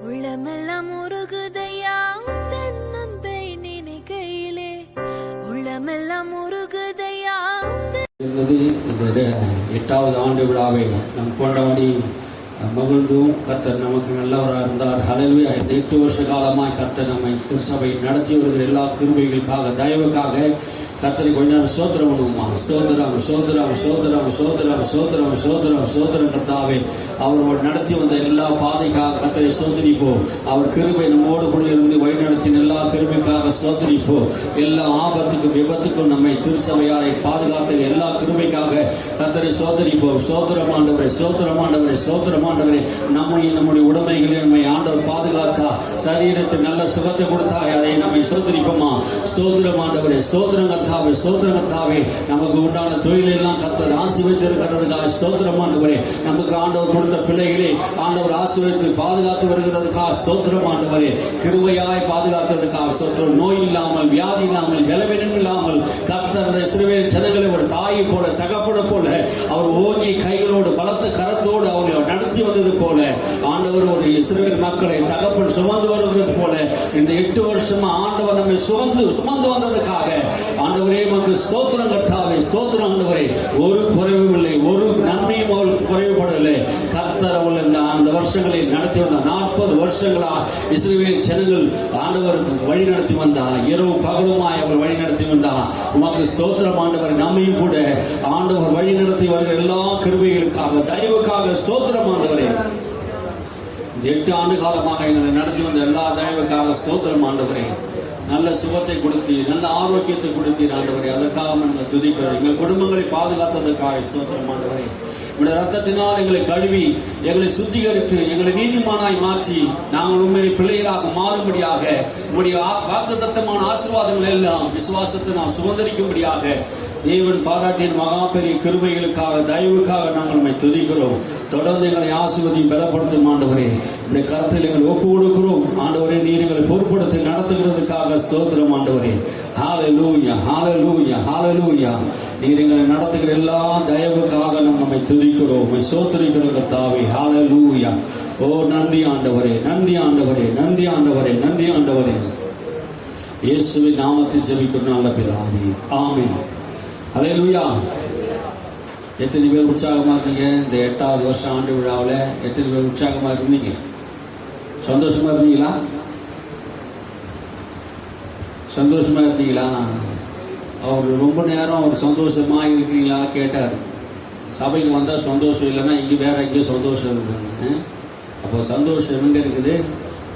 உள்ளமெல்லாம் உருகுதையா தென்னந்தை நினைக்கையிலே உள்ளமெல்லாம் உருகுதையா. இந்த 8வது ஆண்டு விழாவை நம் கொண்டாடி மகிழ்ந்தும் கர்த்தர் நமக்கு நல்லவராக இருந்தார். ஹல்லேலூயா. இந்த 8 வருஷ காலமாய் கர்த்தர் நம்மை திருச்சபை நடத்தி வருகிற எல்லா கிருபைகளுக்காக தயவுக்காக கர்த்தரை கொஞ்ச நேரம் சோத்திரம் பண்ணுவோமா? ஸ்தோத்திரம் சோத்திரம் சோத்திரம் சோத்திரம் சோத்திரம் சோத்திரம் சோத்திரம் கர்த்தாவே, அவர் நடத்தி வந்த எல்லா பாதைக்காக கர்த்தரை ஸ்தோத்திரிப்போம். அவர் கிருபை நம்மோடு கூட இருந்து வழிநடத்தின எல்லா கிருபைக்காக ஸ்தோத்திரிப்போம். எல்லா ஆபத்துக்கும் விபத்துக்கும் நம்மை திருச்சபையாரை பாதுகாத்த எல்லா கிருபைக்காக கர்த்தரை ஸ்தோத்திரிப்போம். சோத்திரம் ஆண்டவரே, சோத்திரம் ஆண்டவரே, சோத்திரம் ஆண்டவரே. நம்முடைய உடைமைகளை நம்மை ஆண்டவர் பாதுகாத்தா, சரீரத்தில் நல்ல சுகத்தை கொடுத்தாய், அதை நம்மை ஸ்தோத்திரிப்போமா? ஸ்தோத்திரம் ஆண்டவரே, ஸ்தோத்திரம் கர்த்தாவே, ஸ்தோத்திரம் கர்த்தாவே. நமக்கு உண்டான தொழிலெல்லாம் கர்த்தர் ஆசீர்வதித்திருக்கிறதுக்காக ஸ்தோத்திரம் ஆண்டவரே. நமக்கு ஆண்டவர் கொடுத்த பிள்ளைகளை ஆண்டவர் ஆசீர்வதித்து பாதுகாத்து வருகிறதுக்காக ஸ்தோத்திரம் ஆண்டவரே. கிருபையாய் பாதுகாத்ததுக்காக ஸ்தோத்திரம். நோய் இல்லாமல், வியாதி இல்லாமல், பலவீனம் இல்லாமல் கர்த்தர் அந்த இஸ்ரவேல் ஜனங்களை ஒரு தாயை போல, தகப்பனை போல அவர் ஓங்கி கைகளோடு பலத்த கரத்தோடு அவர்களை நடத்தி வந்தது போல ஆண்டவர் ஒரு இஸ்ரவேல் மக்களை தகப்பன் சுமந்து வருகிறது போல இந்த 8 வருஷமா ஆண்டவர் நம்மை சுமந்து வந்ததுக்காக ஆண்டவரே உமக்கு ஸ்தோத்திரம் கர்த்தாவே, ஸ்தோத்திரம் ஆண்டவரே. ஒரு குறைவும் இல்லை, ஒரு நன்மையும் அவர்களுக்கு குறைவுபடவில்லை. கர்த்தர் அவள் அந்த வருஷங்களை நடத்தி வந்தார். 40 வருஷங்களா இஸ்ரவேல் ஜனங்கள் ஆண்டவர் வழி நடத்தி வந்தார். இரவு பகலுமாய் அவர் வழி நடத்தி வந்தார். உமக்கு ஸ்தோத்திரம் ஆண்டவர். நம்மையும் கூட ஆண்டவர் வழி நடத்தி வருகிற எல்லா கிருபைகளுக்காக தயவுக்காக ஸ்தோத்திரம் ஆண்டவரே. 8 ஆண்டு காலமாக எங்களை நடத்தி வந்த எல்லா தயவுக்காக ஸ்தோத்திரம் ஆண்டவரே. நல்ல சுகத்தை கொடுத்து, நல்ல ஆரோக்கியத்தை கொடுத்தீர் ஆண்டவரே. அதற்காக நாங்கள் துதிக்கிறோம். எங்கள் குடும்பங்களை பாதுகாத்ததற்காக ஸ்தோத்திரம் ஆண்டவரே. உங்களுடைய ரத்தத்தினால் எங்களை கழுவி, எங்களை சுத்திகரித்து, எங்களை நீதிமானாய் மாற்றி நாங்கள் உண்மையை பிள்ளைகளாக மாறும்படியாக உங்களுடைய வாக்குத்தத்தமான ஆசீர்வாதங்கள் எல்லாம் விசுவாசத்தை நாம் சுதந்திரிக்கும்படியாக தேவன் பாராட்டின மகா பெரிய கிருபைகளுக்காக தயவுக்காக நாங்கள் நம்மை துதிக்கிறோம். தொடர்ந்து எங்களை ஆசீர்வதியும் பலப்படுத்தும் ஆண்டவரே. இந்த கருத்தில் எங்களை ஒப்பு கொடுக்கிறோம் ஆண்டவரே. நீர் எங்களை பொறுப்படுத்தி நடத்துகிறதுக்காக ஸ்தோத்திரம் ஆண்டவரே. ஹல்லேலூயா, ஹல்லேலூயா, ஹல்லேலூயா. நீர் எங்களை நடத்துகிற எல்லா தயவுக்காக நம்மை துதிக்கிறோம், ஸ்தோத்திரிக்கிறோம் கர்த்தாவே. ஹல்லேலூயா. ஓ நன்றி ஆண்டவரே, நன்றி ஆண்டவரே, நன்றி ஆண்டவரே, நன்றி ஆண்டவரே. இயேசுவின் நாமத்தில் ஜெபிக்கிறோம் நல்ல பிதாவே, ஆமென். ஹல்லேலூயா. எத்தனை பேர் உற்சாகமா இருந்தீங்க? இந்த 8வது வருஷம் ஆண்டு விழாவில் எத்தனை பேர் உற்சாகமா இருந்தீங்க? சந்தோஷமா இருந்தீங்களா? சந்தோஷமா இருந்தீங்களா? அவர் ரொம்ப நேரம் அவர் சந்தோஷமா இருக்கிறீங்களா கேட்டார். சபைக்கு வந்தால் சந்தோஷம் இல்லைன்னா இங்கே வேற எங்கேயும் சந்தோஷம் இருக்குதுங்க. அப்போ சந்தோஷம் எங்கே இருக்குது?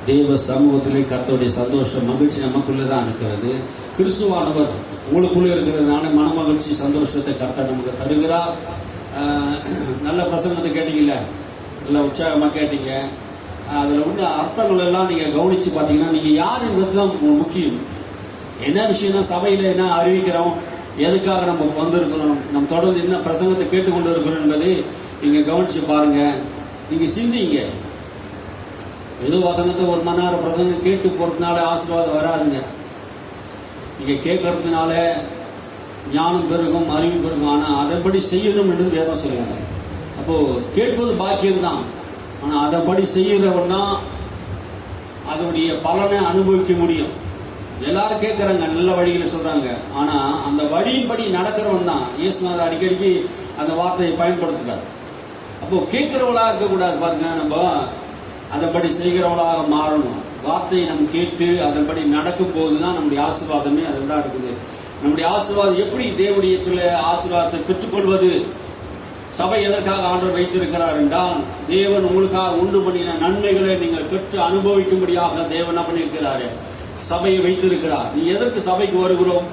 தேவ சமூகத்திலே கர்த்தருடைய சந்தோஷம், மகிழ்ச்சி நமக்குள்ளே தான் இருக்கிறது. கிறிஸ்துவானவர் உங்களுக்குள்ளே இருக்கிறதுனால மனமகிழ்ச்சி, சந்தோஷத்தை கர்த்தர் நமக்கு தருகிறார். நல்ல பிரசங்கத்தை கேட்டீங்கல்ல, நல்ல உற்சாகமாக கேட்டீங்க. அதில் உள்ள அர்த்தங்கள் எல்லாம் நீங்கள் கவனித்து பார்த்தீங்கன்னா நீங்கள் யார் என்பது தான் முக்கியம். என்ன விஷயம்னா சபையில் என்ன அறிவிக்கிறோம், எதுக்காக நம்ம வந்திருக்கிறோம், நம்ம தொடர்ந்து என்ன பிரசங்கத்தை கேட்டுக்கொண்டு இருக்கிறோம் என்பதை நீங்கள் கவனித்து பாருங்கள். நீங்கள் சிந்திங்க. ஏதோ வசனத்தை 1 மணி நேரம் பிரசங்கம் கேட்டு போகிறதுனால ஆசீர்வாதம் வராதுங்க. நீங்கள் கேட்கறதுனால ஞானம் பெருகும், அறிவு பெருகும். ஆனால் அதன்படி செய்யணும் என்று வேதம் சொல்லுவாங்க. அப்போது கேட்பது பாக்கியம்தான், ஆனால் அதன்படி செய்கிறவன் தான் அதனுடைய பலனை அனுபவிக்க முடியும். எல்லாரும் கேட்குறாங்க, நல்ல வழியில் சொல்கிறாங்க, ஆனால் அந்த வழியின்படி நடக்கிறவன் தான். இயேசுநாதர் அடிக்கடிக்கு அந்த வார்த்தையை பயன்படுத்துகிறார். அப்போது கேட்குறவளாக இருக்கக்கூடாது பாருங்க, நம்ம அதன்படி செய்கிறவளாக மாறணும். வார்த்தையை நம்ம கேட்டு அதன்படி நடக்கும் போது தான் நம்முடைய ஆசீர்வாதமே அதில் தான் இருக்குது. நம்முடைய ஆசீர்வாதம் எப்படி தேவனுடைய ஆசீர்வாதத்தை பெற்றுக்கொள்வது? சபை எதற்காக ஆண்டவர் வைத்திருக்கிறார் என்றால், தேவன் உங்களுக்காக உண்டு பண்ணின நன்மைகளை நீங்கள் பெற்று அனுபவிக்கும்படியாக தேவன் பண்ணியிருக்கிறாரு. சபையை வைத்திருக்கிறார். நீ எதற்கு சபைக்கு வருகிறோம்?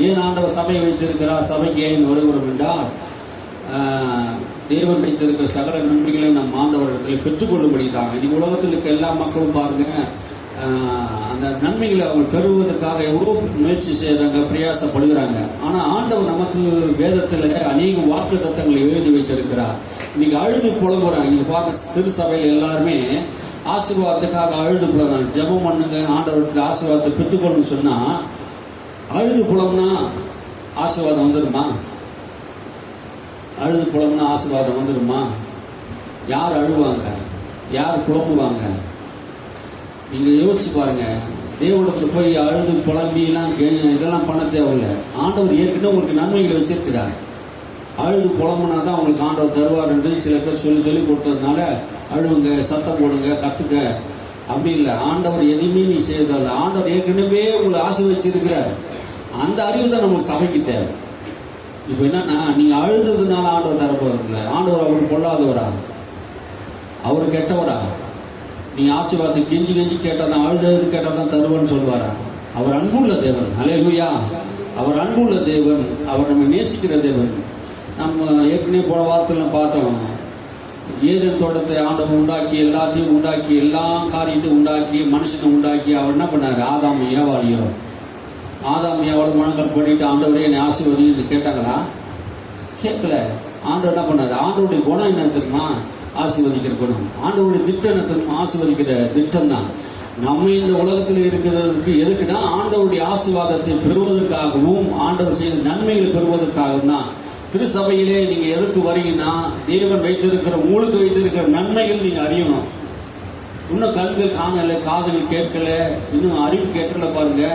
ஏன் ஆண்டவர் சபையை வைத்திருக்கிறார்? சபைக்கு ஏன் வருகிறோம் என்றால், தேவன் வைத்திருக்கிற சகல நன்மைகளை நம் ஆண்டவரிடத்தில் பெற்றுக்கொள்ளும்படி தான். இது உலகத்தில் இருக்க எல்லா மக்களும் பாருங்க, அந்த நன்மைகளை அவங்க பெறுவதற்காக எவ்வளோ முயற்சி செய்கிறாங்க, பிரயாசப்படுகிறாங்க. ஆனால் ஆண்டவர் நமக்கு வேதத்தில் அநேக வாக்கு தத்தங்களை எழுதி வைத்திருக்கிறார். இன்னைக்கு அழுது புலம்புறாங்க. நீங்கள் பார்க்க திருச்சபையில் எல்லாருமே ஆசீர்வாதத்துக்காக அழுது புலம்புறாங்க. ஜெபம் பண்ணுங்க, ஆண்டவருக்கு ஆசீர்வாதத்தை பெற்றுக்கொள்ளணும்னு சொன்னால் அழுது புலம்னா ஆசீர்வாதம் வந்துடுமா? அழுது புலம்னா ஆசீர்வாதம் வந்துடுமா? யார் அழுவாங்க? யார் புலம்புவாங்க? நீங்கள் யோசிச்சு பாருங்க, தேவனிடத்தில் போய் அழுது புலம்பிலாம் இதெல்லாம் பண்ண தேவையில்லை. ஆண்டவர் ஏற்கனவே உங்களுக்கு நன்மைகளை வச்சிருக்கிறார். அழுது புலம்புனா தான் உங்களுக்கு ஆண்டவர் தருவார் என்று சில பேர் சொல்லி கொடுத்ததுனால அழுவுங்க, சத்தம் போடுங்க, கத்துக்க, அப்படி இல்லை. ஆண்டவர் எதுவுமே நீ செய்யறதில்ல. ஆண்டவர் ஏற்கனவே உங்களை ஆசீர்வதிச்சிருக்கிறார். அந்த அறிவு தான் நமக்கு சபைக்கு தேவை. இப்போ என்னன்னா, நீங்க அழுதுனால ஆண்டவர் தரப்போறதில்லை. ஆண்டவர் அவர் பொல்லாதவரா? அவர் கெட்டவரா? நீங்க ஆசீர்வாதத்தை கெஞ்சி கேட்டால் தான், அழுது கேட்டால் தான் தருவேன்னு சொல்வாரா? அவர் அன்புள்ள தேவன். ஹல்லேலூயா. அவர் அன்புள்ள தேவன். அவர் நம்ம நேசிக்கிற தேவன். நம்ம ஏற்கனவே போன வாரத்தில் பார்த்தோம், ஏதேன் தோட்டத்தை ஆண்டவர் உண்டாக்கி, எல்லாத்தையும் உண்டாக்கி, எல்லா காரியத்தையும் உண்டாக்கி, மனுஷனை உண்டாக்கி அவர் என்ன பண்ணார்? ஆதாம் ஏவாளையும் முழங்கால் பண்ணிட்டு ஆண்டவரே என்னை ஆசீர்வதின்னு கேட்டாங்களா? கேட்கல. ஆண்டவர் என்ன பண்ணார்? ஆண்டவருடைய குணம் என்ன தெரியுமா? ஆசீர்வதிக்கிற குணம். ஆண்டவருடைய திட்டம் என்ன தெரியுமா? ஆசீர்வதிக்கிற திட்டம் தான். நம்ம இந்த உலகத்தில் இருக்கிறதுக்கு எதுக்குன்னா, ஆண்டவருடைய ஆசீர்வாதத்தை பெறுவதற்காகவும் ஆண்டவர் செய்த நன்மைகளை பெறுவதற்காகவும் தான். திருச்சபையிலே நீங்க எதுக்கு வரீங்கன்னா, தேவன் வைத்திருக்கிற, உங்களுக்கு வைத்திருக்கிற நன்மைகள் நீங்க அறியணும். இன்னும் கண்கள் காணல, காதுகள் கேட்கல, இன்னும் அறிவு கேட்டல. பாருங்க,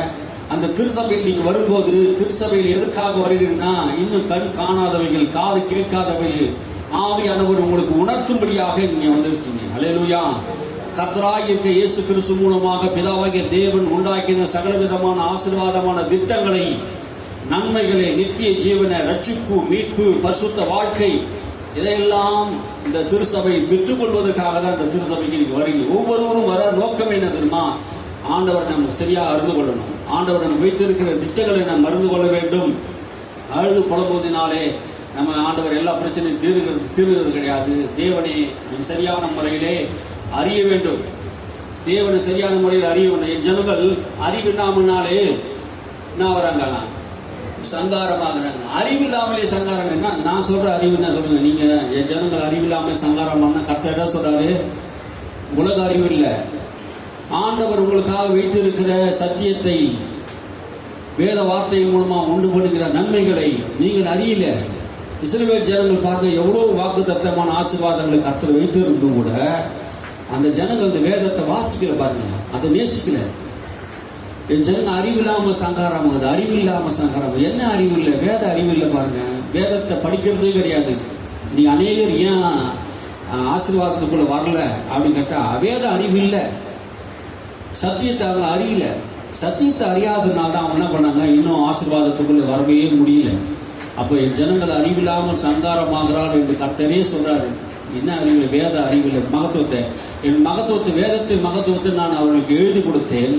அந்த திருச்சபையில் நீங்க வரும்போது, திருச்சபையில் எதற்காக வருகிறீங்கன்னா, இன்னும் கண் காணாதவைகள், காது கேட்காதவைகள் ஆவியானவர் உங்களுக்கு உணர்த்தும்படியாக நீங்க வந்திருக்கீங்க. ஹல்லேலூயா. கர்த்தராகிய இருக்க இயேசு கிறிஸ்து மூலமாக பிதாவாகிய தேவன் உண்டாக்கின சகலவிதமான ஆசீர்வாதமான திட்டங்களை, நன்மைகளை, நித்திய ஜீவனை, ரட்சிப்பு, மீட்பு, பரிசுத்த வாழ்க்கை, இதையெல்லாம் இந்த திருச்சபை பெற்றுக்கொள்வதற்காக தான் இந்த திருச்சபைக்கு நீங்க வரீங்க. ஒவ்வொருவரும் வர நோக்கம் என்ன தெரியுமா? ஆண்டவர் நம்ம சரியா அறிந்து கொள்ளணும். ஆண்டவர் நம்ம வைத்திருக்கிற திட்டங்களை நாம் அறிந்து கொள்ள வேண்டும். அழுது புலம்போதினாலே நம்ம ஆண்டவர் எல்லா பிரச்சனையும் தீர்கிறது கிடையாது. தேவனை சரியான முறையிலே அறிய வேண்டும். தேவனை சரியான முறையில் அறிய வேண்டும். என் ஜனங்கள் அறிவில்லாமனாலே என்ன வராங்க? சங்காரமாகறாங்க. அறிவில்லாமலே சங்காரம். நான் சொல்ற அறிவு என்ன சொல்லுங்க? நீங்க என் ஜனங்கள் அறிவில்லாம சங்காரமான கர்த்தர் என்ன சொல்றாரு? உலக அறிவு இல்லை. ஆண்டவர் உங்களுக்காக வைத்திருக்கிற சத்தியத்தை, வேத வார்த்தையின் மூலமா உண்டு பண்ணுகிற நன்மைகளை நீங்கள் அறியல. இஸ்ரவேல் ஜனங்கள் பார்க்க எவ்வளவு வாக்கு தத்தமான ஆசீர்வாதங்களை கர்த்தர் வைத்திருந்தும் கூட அந்த ஜனங்கள் இந்த வேதத்தை வாசிக்கல. பாருங்க, அதை நேசிக்கல. என் ஜனங்க அறிவில்லாம சங்காரமாகுது. அறிவில்லாம சங்காரம். என்ன அறிவு இல்லை? வேத அறிவு இல்லை. பாருங்க, வேதத்தை படிக்கிறதே கிடையாது. நீ அநேகர் ஏன் ஆசீர்வாதத்துக்குள்ள வரல அப்படின்னு கேட்டா, வேத அறிவு இல்லை. சத்தியத்தை அவங்க அறியல. சத்தியத்தை அறியாததுனால தான் அவங்க என்ன பண்ணாங்க? இன்னும் ஆசீர்வாதத்துக்குள்ள வரவே முடியல. அப்போ என் ஜனங்கள் அறிவில்லாமல் சங்காரமாகிறார் என்று கர்த்தரே சொல்றாரு. என்ன அறிவு? வேத அறிவில் மகத்துவத்தை, என் மகத்துவத்தை, வேதத்தின் மகத்துவத்தை நான் அவர்களுக்கு எழுதி கொடுத்தேன்.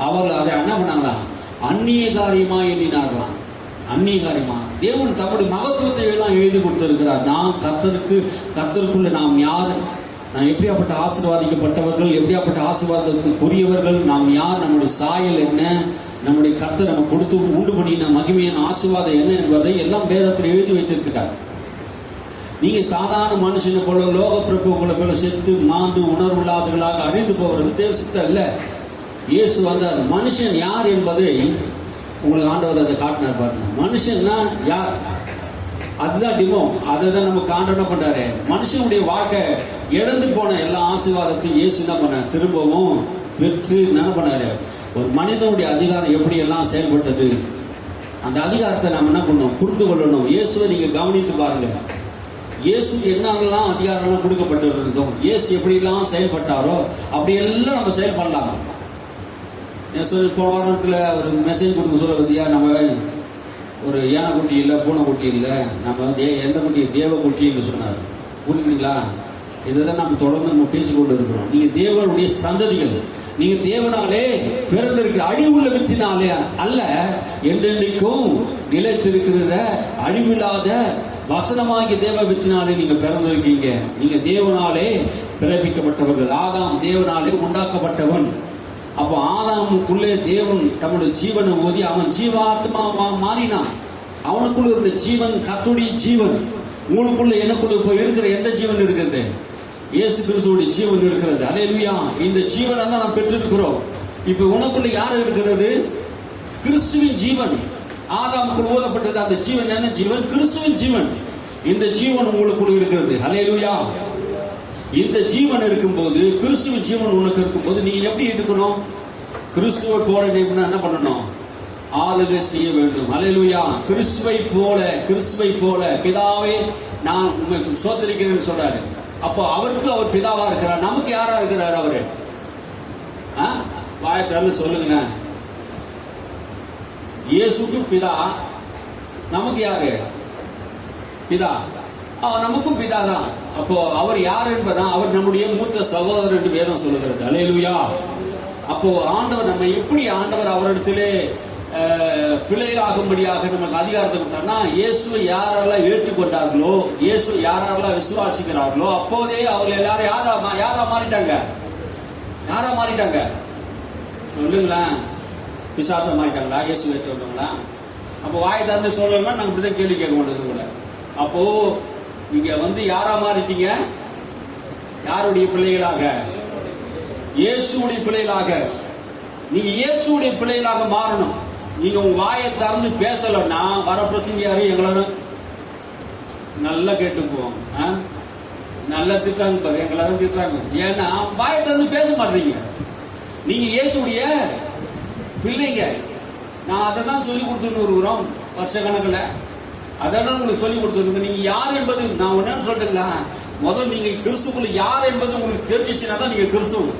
அவர்கள் அதை என்ன பண்ணாங்களாம்? அந்நியகாரியமா எண்ணினார்களாம். அந்நியகாரியமா. தேவன் தம்முடைய மகத்துவத்தை எல்லாம் எழுதி கொடுத்திருக்கிறார். நாம் கர்த்தருக்குள்ள நாம் யார், நாம் எப்படியாப்பட்ட ஆசீர்வாதிக்கப்பட்டவர்கள், எப்படியாப்பட்ட ஆசீர்வாதத்துக்குரியவர்கள், நாம் யார், நம்முடைய சாயல் என்ன, நம்முடைய கர்த்தர் நம்ம கொடுத்து உண்டு பண்ணின மகிமையான ஆசீர்வாதம் என்ன என்பதை எல்லாம் வேதத்தில் எழுதி வைத்திருக்கிறார். நீங்க சாதாரண மனுஷனை போல, லோக பிரபுகளை போல செத்து மாண்டு உணர்வுள்ளாதவர்களாக அறிந்து போவர்கள் தேவசித்த அல்ல. இயேசு வந்தார். மனுஷன் யார் என்பதை உங்களுக்கு ஆண்டவர் அதை காட்டினார். பாருங்க, மனுஷன்னா யார், அதுதான் டிமோ. அதை தான் நமக்கு ஆண்டவர் பண்றாரு. மனுஷனுடைய வாழ்க்கை இழந்து போன எல்லா ஆசீர்வாதத்தையும் இயேசு என்ன பண்ண திரும்பவும் பெற்று என்ன பண்ணாரு? ஒரு மனிதனுடைய அதிகாரம் எப்படி எல்லாம் செயல்பட்டது, அந்த அதிகாரத்தை நம்ம என்ன பண்ணணும்? புரிந்து கொள்ளணும். இயேசுவை நீங்க கவனித்து பாருங்க. இயேசுக்கு என்னெல்லாம் அதிகாரம்லாம் கொடுக்கப்பட்டிருந்தோ, இயேசு எப்படிலாம் செயல்பட்டாரோ அப்படியெல்லாம் நம்ம செயல்படலாமா? போன வாரத்தில் ஒரு மெசேஜ் கொடுக்க சொல்ல பத்தியா, நம்ம ஒரு யானை குட்டி இல்லை, பூனை குட்டி இல்லை, நம்ம எந்த குட்டி? தேவ குட்டி என்று சொன்னார். புரியுதுங்களா? இதுதான் நம்ம தொடர்ந்து நம்ம பேசிக்கொண்டு இருக்கிறோம். நீங்க தேவனுடைய சந்ததிகள். நீங்க தேவனாலே பிறந்திருக்கிற, அழிவுள்ள வித்தினாலே அல்ல, என்றென்றைக்கும் நிலைத்திருக்கிறத அழிவில்லாத வசனமாகிய தேவ வித்தினாலே நீங்க பிறந்திருக்கீங்க. நீங்க தேவனாலே பிறப்பிக்கப்பட்டவர்கள். ஆதாம் தேவனாலே உண்டாக்கப்பட்டவன். அப்போ ஆதாமுக்குள்ளே தேவன் தம்முடைய ஜீவனை ஊதி அவன் ஜீவாத்மா மாறினான். அவனுக்குள்ள இருந்த ஜீவன் கர்த்தருடைய ஜீவன். உங்களுக்குள்ள எனக்குள்ள போய் இருக்கிற எந்த ஜீவன் இருக்கிறது? இயேசு கிறிஸ்துவுடைய ஜீவன் இருக்கிறது. அல்லேலூயா. இந்த ஜீவனை தான் நாம் பெற்றிருக்கிறோம். இப்ப உனக்குள்ள யார் இருக்கிறது? கிறிஸ்துவின் ஜீவன். ஆதாமுக்குள் ஊதப்பட்டது அந்த ஜீவன். என்ன ஜீவன்? கிறிஸ்துவின் ஜீவன். இந்த ஜீவன் உங்களுக்குள்ள இருக்கிறது. அல்லேலூயா. இந்த ஜீவன் இருக்கும்போது, கிறிஸ்துவ ஜீவன் உனக்கு இருக்கும்போது நீ எப்படி இருக்கணும்? கிறிஸ்துவை போல நீ என்ன பண்ணணும்? ஆளுகை செய்ய வேண்டும். அல்லேலூயா. கிறிஸ்துவை போல பிதாவே நான் உண்மைக்கு சோதரிக்கிறேன்னு சொல்றாரு. அப்போ அவருக்கு அவர் பிதாவா இருக்கிறார். நமக்கு யாரா இருக்கிறார்? அவரு வாயத்திலிருந்து சொல்லுங்க. இயேசுக்கு பிதா, நமக்கு யாரு பிதா? நமக்கும் பிதா தான். அப்போ அவர் யார் என்பதான் அவர் நம்முடைய மூத்த சகோதரர் என்று வேதம் சொல்லுகிறது. அல்லேலூயா. அப்போ ஆண்டவர் நம்ம எப்படி ஆண்டவர் அவரிடத்திலே பிள்ளைகளாகும்படியாக நமக்கு அதிகாரத்தை கொடுத்தார்னா, இயேசுவை யாரெல்லாம் ஏற்றுக்கொண்டார்களோ, இயேசு யாரெல்லாம் விசுவாசிக்கிறார்களோ, அப்போதே அவங்க எல்லாரும் யாரா மாறிட்டாங்க? சொல்லுங்களேன். பிசாசம் மாறிட்டாங்களா? இயேசு ஏற்றுக்கொண்டவங்களா? அப்போ வாய் திறந்து சொல்லலாம். நாங்கள் இப்படிதான் கேள்வி கேட்க மாட்டது கூட. அப்போ நீங்க யாரா மாறிட்டீங்க? யாருடைய பிள்ளைகளாக? இயேசுடைய பிள்ளைகளாக. நீங்க இயேசுடைய பிள்ளைகளாக மாறணும். நீங்க உங்க வாயை திறந்து பேசலன்னா வர பிரசங்கியாரு எங்களாரும் நல்லா கேட்டுக்குவோம். நல்லா திட்டாங்க பாரு, எங்களாரும் திட்டாங்க. ஏன்னா வாயை திறந்து பேச மாட்டீங்க. நீங்க இயேசுடைய பிள்ளைங்க. நான் அதை தான் சொல்லி கொடுத்துட்டு இருக்கிறோம் வருஷ கணக்கில். அதான் உங்களுக்கு சொல்லி கொடுத்துருங்க. நீங்க யார் என்பது நான் ஒன்னு சொல்றீங்களா? முதல் நீங்க கிறிஸ்துக்குள்ள யார் என்பது உங்களுக்கு தெரிஞ்சிச்சுன்னா தான் நீங்க கிறிஸ்துவ.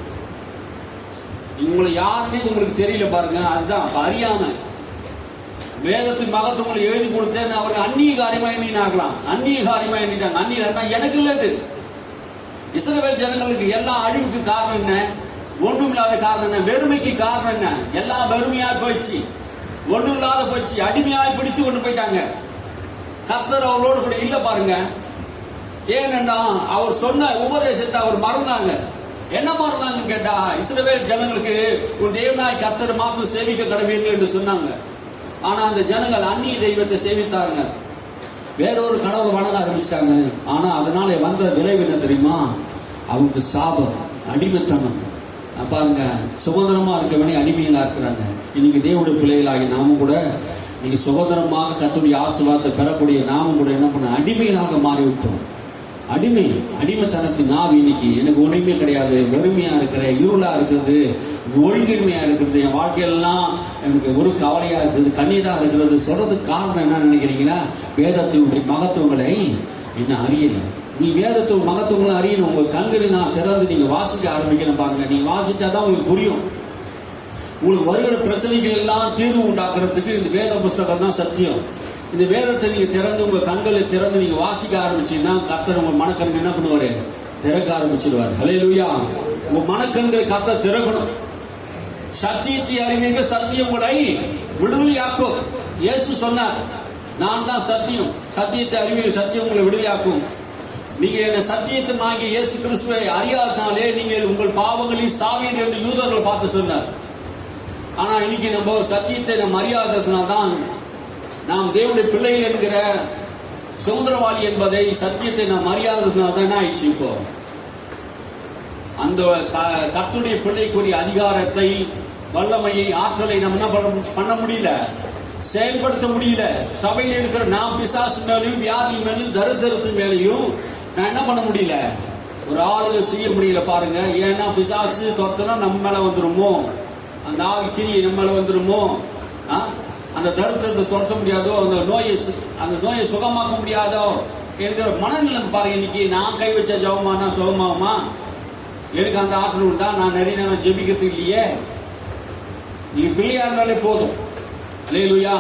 உங்களை யாருன்னு உங்களுக்கு தெரியல பாருங்க. அதுதான் அறியாம வேதத்தின் மகத்துவங்களை எழுதி கொடுத்தேன். அவருக்கு அந்நிய காரியமா எண்ணினாங்களாம். அந்நிய காரியமா எண்ணிட்டாங்க. அந்நிய காரியமா எனக்கு இல்லது. இஸ்ரவேல் ஜனங்களுக்கு எல்லா அழிவுக்கு காரணம் என்ன? ஒன்றும் இல்லாத காரணம் என்ன? வெறுமைக்கு காரணம் என்ன? எல்லாம் வெறுமையா போயிடுச்சு, ஒன்றும் இல்லாத போயிடுச்சு, அடிமையாய் பிடிச்சு கொண்டு போயிட்டாங்க. கர்த்தர் அவர்களோடு கூட இல்ல பாருங்க. ஏனென்றா அவர் சொன்ன உபதேசத்தை அவர் மறந்தாங்க. என்ன மறந்தாங்க கேட்டா, இஸ்ரவேல் ஜனங்களுக்கு உன் தேவனாய் கர்த்தர் மாத்திரம் சேவிக்க கடவீர்கள் என்று சொன்னாங்க. ஆனா அந்த ஜனங்கள் அந்நிய தெய்வத்தை சேவித்தாங்க, வேறொரு கடவுளை வணங்க ஆரம்பிச்சிட்டாங்க. ஆனா அதனால வந்த விளைவு என்ன தெரியுமா? அவங்களுக்கு சாபம், அடிமைத்தனம். பாருங்க, சுதந்திரமா இருக்க வேண்டிய அடிமைகளா இருக்கிறாங்க. இன்னைக்கு தேவனுடைய பிள்ளைகளாகி நாமும் கூட நீங்க சுதந்திரமாக கர்த்தருடைய ஆசீர்வாதத்தை பெறக்கூடிய நாமும் கூட என்ன பண்ண அடிமைகளாக மாறிவிட்டோம். அடிமைத்தனத்தின் ஆவி இன்னைக்கு எனக்கு ஒண்ணுமே கிடையாது, வெறுமையா இருக்கிற, இருளா இருக்கிறது, ஒழுங்கின்மையா இருக்கிறது, என் வாழ்க்கையெல்லாம் எனக்கு ஒரு கவலையா இருக்குது, கண்ணீரா இருக்கிறது சொல்றதுக்கு காரணம் என்ன நினைக்கிறீங்களா? வேதத்தினுடைய மகத்துவங்களை இன்னும் அறியல. நீ வேதத்தின் மகத்துவங்களை அறியணும். உங்க கண்களை நான் திறந்து நீங்க வாசிக்க ஆரம்பிக்கணும். பாருங்க, நீங்க வாசிச்சாதான் உங்களுக்கு புரியும். உங்களுக்கு வருகிற பிரச்சனைகள் எல்லாம் தீர்வு உண்டாக்குறதுக்கு இந்த வேத புஸ்தகம் தான் சத்தியம். இந்த வேதத்தை நீங்க திறந்து உங்க கண்களை திறந்து நீங்க வாசிக்க ஆரம்பிச்சீங்கன்னா கர்த்தர் உங்க மனக்கண்கள் என்ன பண்ணுவாரு? திறக்க ஆரம்பிச்சிருவாரு. ஹல்லேலூயா. உங்க மனக்கண்களை கர்த்தர் திறக்கணும். சத்தியத்தை அறிவீங்க, சத்தியம் உங்களை விடுதலையாக்கும். இயேசு சொன்னார், நான் தான் சத்தியம், சத்தியத்தை அறிவீங்க, சத்தியம் உங்களை விடுதலையாக்கும். நீங்க என்ன சத்தியத்தின் ஆகிய இயேசு கிறிஸ்துவை அறியாதனாலே நீங்கள் உங்கள் பாவங்களில் சாவீர்கள் என்று யூதர்கள் பார்த்து சொன்னார். ஆனா இன்னைக்கு நம்ம சத்தியத்தை நம்ம அறியாததுனால்தான் நாம் தேவனுடைய பிள்ளைகள் என்கிற சுதந்திரவாளி என்பதை, சத்தியத்தை நாம் அறியாததுனால தான் ஆயிடுச்சு. இப்போ அந்த கர்த்தருடைய பிள்ளைக்குரிய அதிகாரத்தை, வல்லமையை, ஆற்றலை நம்ம என்ன பண்ண முடியல, செயல்படுத்த முடியல. சபையில் இருக்கிற நாம் பிசாசு மேலையும், வியாதி மேலையும், தரித்திரத்து மேலையும் நான் என்ன பண்ண முடியல, ஒரு ஆளுகை செய்ய முடியல. பாருங்க, ஏன்னா பிசாசு தொத்தனா நம்ம மேல வந்துருமோ, அந்த ஆவிக்கிரியை நம்ம மேல வந்துருமோ, அந்த தரித்திரத்தை துரத்த முடியாதோ, அந்த நோயை சுகமாக்க முடியாதோ என்கிற மனநிலை பாருங்க. இன்னைக்கு நான் கை வச்ச ஜபமானா சுகமாகுமா? எனக்கு அந்த ஆற்றல் உண்டா? நான் நிறைய நேரம் ஜெபிக்கிறது இல்லையே. நீங்க பிள்ளையா இருந்தாலே போதும். அல்லேலூயா.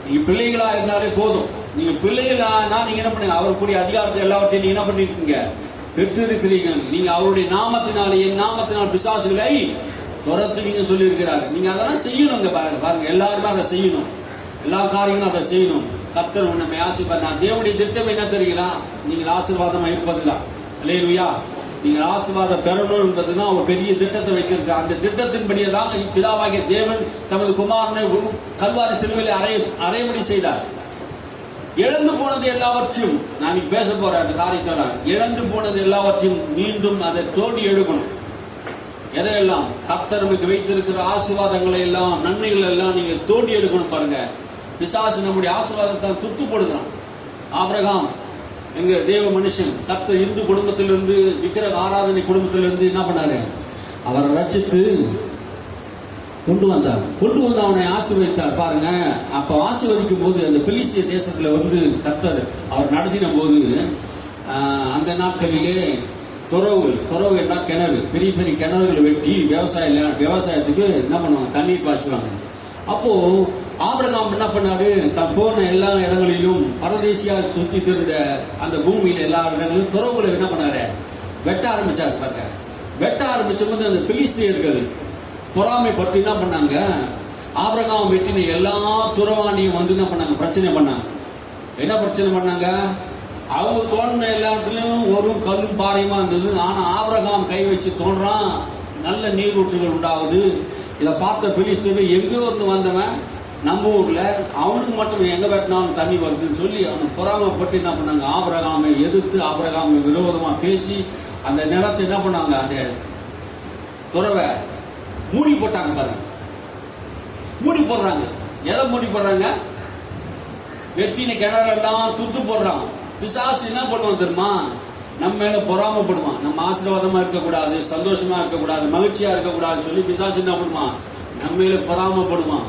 நீங்க பிள்ளைகளா இருந்தாலே போதும். நீங்க பிள்ளைகளா நீங்க என்ன பண்ணுங்க, அவருக்குரிய அதிகாரத்தை எல்லாவற்றையும் நீங்க என்ன பண்ணிருக்கீங்க, பெற்று இருக்கிறீங்க. நீங்க அவருடைய நாமத்தினால, என் நாமத்தினால் பிசாசுகளை துரத்துவீங்க சொல்லி இருக்கிறார். நீங்க அதெல்லாம் செய்யணுங்க. பாருங்க, எல்லாருமே அதை செய்யணும். எல்லா காரியங்களும் அதை செய்யணும். கர்த்தர் நம்மை ஆசீர்வாதம். தேவனுடைய திட்டம் என்ன தெரியுங்களா? நீங்கள் ஆசீர்வாதமா இருப்பதுதான். அல்லேலூயா. நீங்கள் ஆசீர்வாதம் பெறணும் என்பதுதான் ஒரு பெரிய திட்டத்தை வைக்கிறது. அந்த திட்டத்தின்படியே தான் பிதாவாகிய தேவன் தமது குமாரனை கல்வாரி சிலுவையில் அறையபடி செய்தார். இழந்து போனது எல்லாவற்றையும் நான் பேச போறேன். அந்த காரியத்தை இழந்து போனது எல்லாவற்றையும் மீண்டும் அதை தோண்டி எடுக்கணும். எதையெல்லாம் கர்த்தர் நமக்கு வைத்திருக்கிற ஆசீர்வாதங்களை எல்லாம், நன்மைகள் எல்லாம் நீங்க தோண்டி எடுக்கணும். பாருங்க, பிசாசு நம்முடைய ஆசீர்வாதத்தை துத்து போடுகிறான். ஆபிரகாம் எங்க தேவ மனுஷன் கர்த்தர் இந்து குடும்பத்திலிருந்து விக்கிரக ஆராதனை குடும்பத்திலிருந்து என்ன பண்ணாரு, அவரை ரட்சித்து கொண்டு வந்தார். கொண்டு வந்து அவனை ஆசீர்வதித்தார். பாருங்க, அப்ப ஆசீர்வதிக்கும் போது அந்த பெலிஸ்திய தேசத்துல வந்து கர்த்தர் அவர் நடத்தின போது அந்த நாட்களிலே துறவு என்ன கிணறு, பெரிய பெரிய கிணறுகளை வெட்டி விவசாயத்துக்கு என்ன பண்ணுவாங்க, தண்ணீர் பாய்ச்சுவாங்க. அப்போ ஆபிரகாம் என்ன பண்ணாரு, தான் போன எல்லா இடங்களிலும் பரதேசியா சுத்தி திருந்த அந்த பூமியில எல்லா இடங்களிலும் துறவுகளை என்ன பண்ணாரு, வெட்ட ஆரம்பிச்சாரு. பாருங்க, வெட்ட ஆரம்பிச்ச போது அந்த பெலிஸ்தியர்கள் பொறாமைப்பட்டு என்ன பண்ணாங்க, ஆபிரகாம் வெட்டின எல்லா துறவாணியும் வந்து என்ன பண்ணாங்க, பிரச்சனை பண்ணாங்க. என்ன பிரச்சனை பண்ணாங்க, அவங்க தோண்டின எல்லா இடத்துலயும் ஒரு கல்லும் பாறையுமா இருந்தது. ஆனா ஆபிரகாம் கை வச்சு தோன்றான், நல்ல நீரூற்றுகள் உண்டாகுது. இதை பார்த்த பெலிஸ்தீன் எங்கேயோ இருந்து வந்தவன் நம்ம ஊர்ல, அவனுக்கு மட்டும் எங்க வெட்டினாலும் தண்ணி வருதுன்னு சொல்லி அவனை பொறாமைப்பட்டு என்ன பண்ணாங்க, ஆபிரகாமை எதிர்த்து ஆபிரகாமை விரோதமா பேசி அந்த நிலத்தை என்ன பண்ணாங்க, அந்த துறவை மூடி போட்டாங்க. பாருங்க, மூடி போடுறாங்க. எதை மூடி போடுறாங்க, வெட்டின கிணறெல்லாம் துத்து போடுறான். பிசாசு என்ன பண்ணுவான் தெரியுமா, நம்ம மேல பொறாமப்படுவான். நம்ம ஆசீர்வாதமா இருக்கக்கூடாது, சந்தோஷமா இருக்கக்கூடாது, மகிழ்ச்சியா இருக்கக்கூடாது சொல்லி பிசாசு என்ன பண்ணுவான், நம்ம மேல பொறாமப்படுவான்.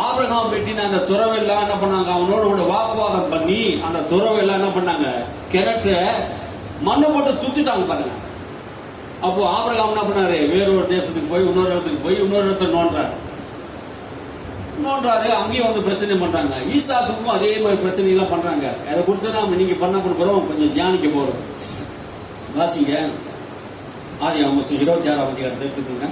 ஆபிரகாம் வெட்டின அந்த துறவெல்லாம் என்ன பண்ணாங்க, அவனோட கூட வாக்குவாதம் பண்ணி அந்த துறவெல்லாம் என்ன பண்ணாங்க, கிணற்ற மண்ணை போட்டு துத்திட்டாங்க. பாருங்க, அப்போ ஆபிரகாம் என்ன பண்ணாரு, வேறொரு தேசத்துக்கு போய் இன்னொரு இடத்துக்கு போய் இன்னொரு இடத்துல நோன்றாரு. அங்கேயும் வந்து பிரச்சனை பண்றாங்க. ஈசாக்குக்கும் அதே மாதிரி பிரச்சனை எல்லாம் பண்றாங்க. அதை கொடுத்து நாம நீங்க பண்ண போறோம், கொஞ்சம் தியானிக்க போறோம். வாசிங்க, ஆதியாகமம் 26ஆம் அதிகாரத்தை எடுத்துக்கோங்க.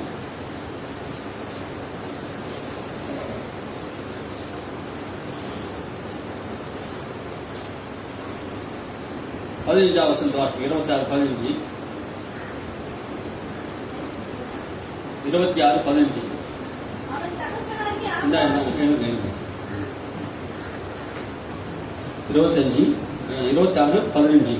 பதினஞ்சாம் வசனத்தை வாசிங்க. 26:15 26:15 26:15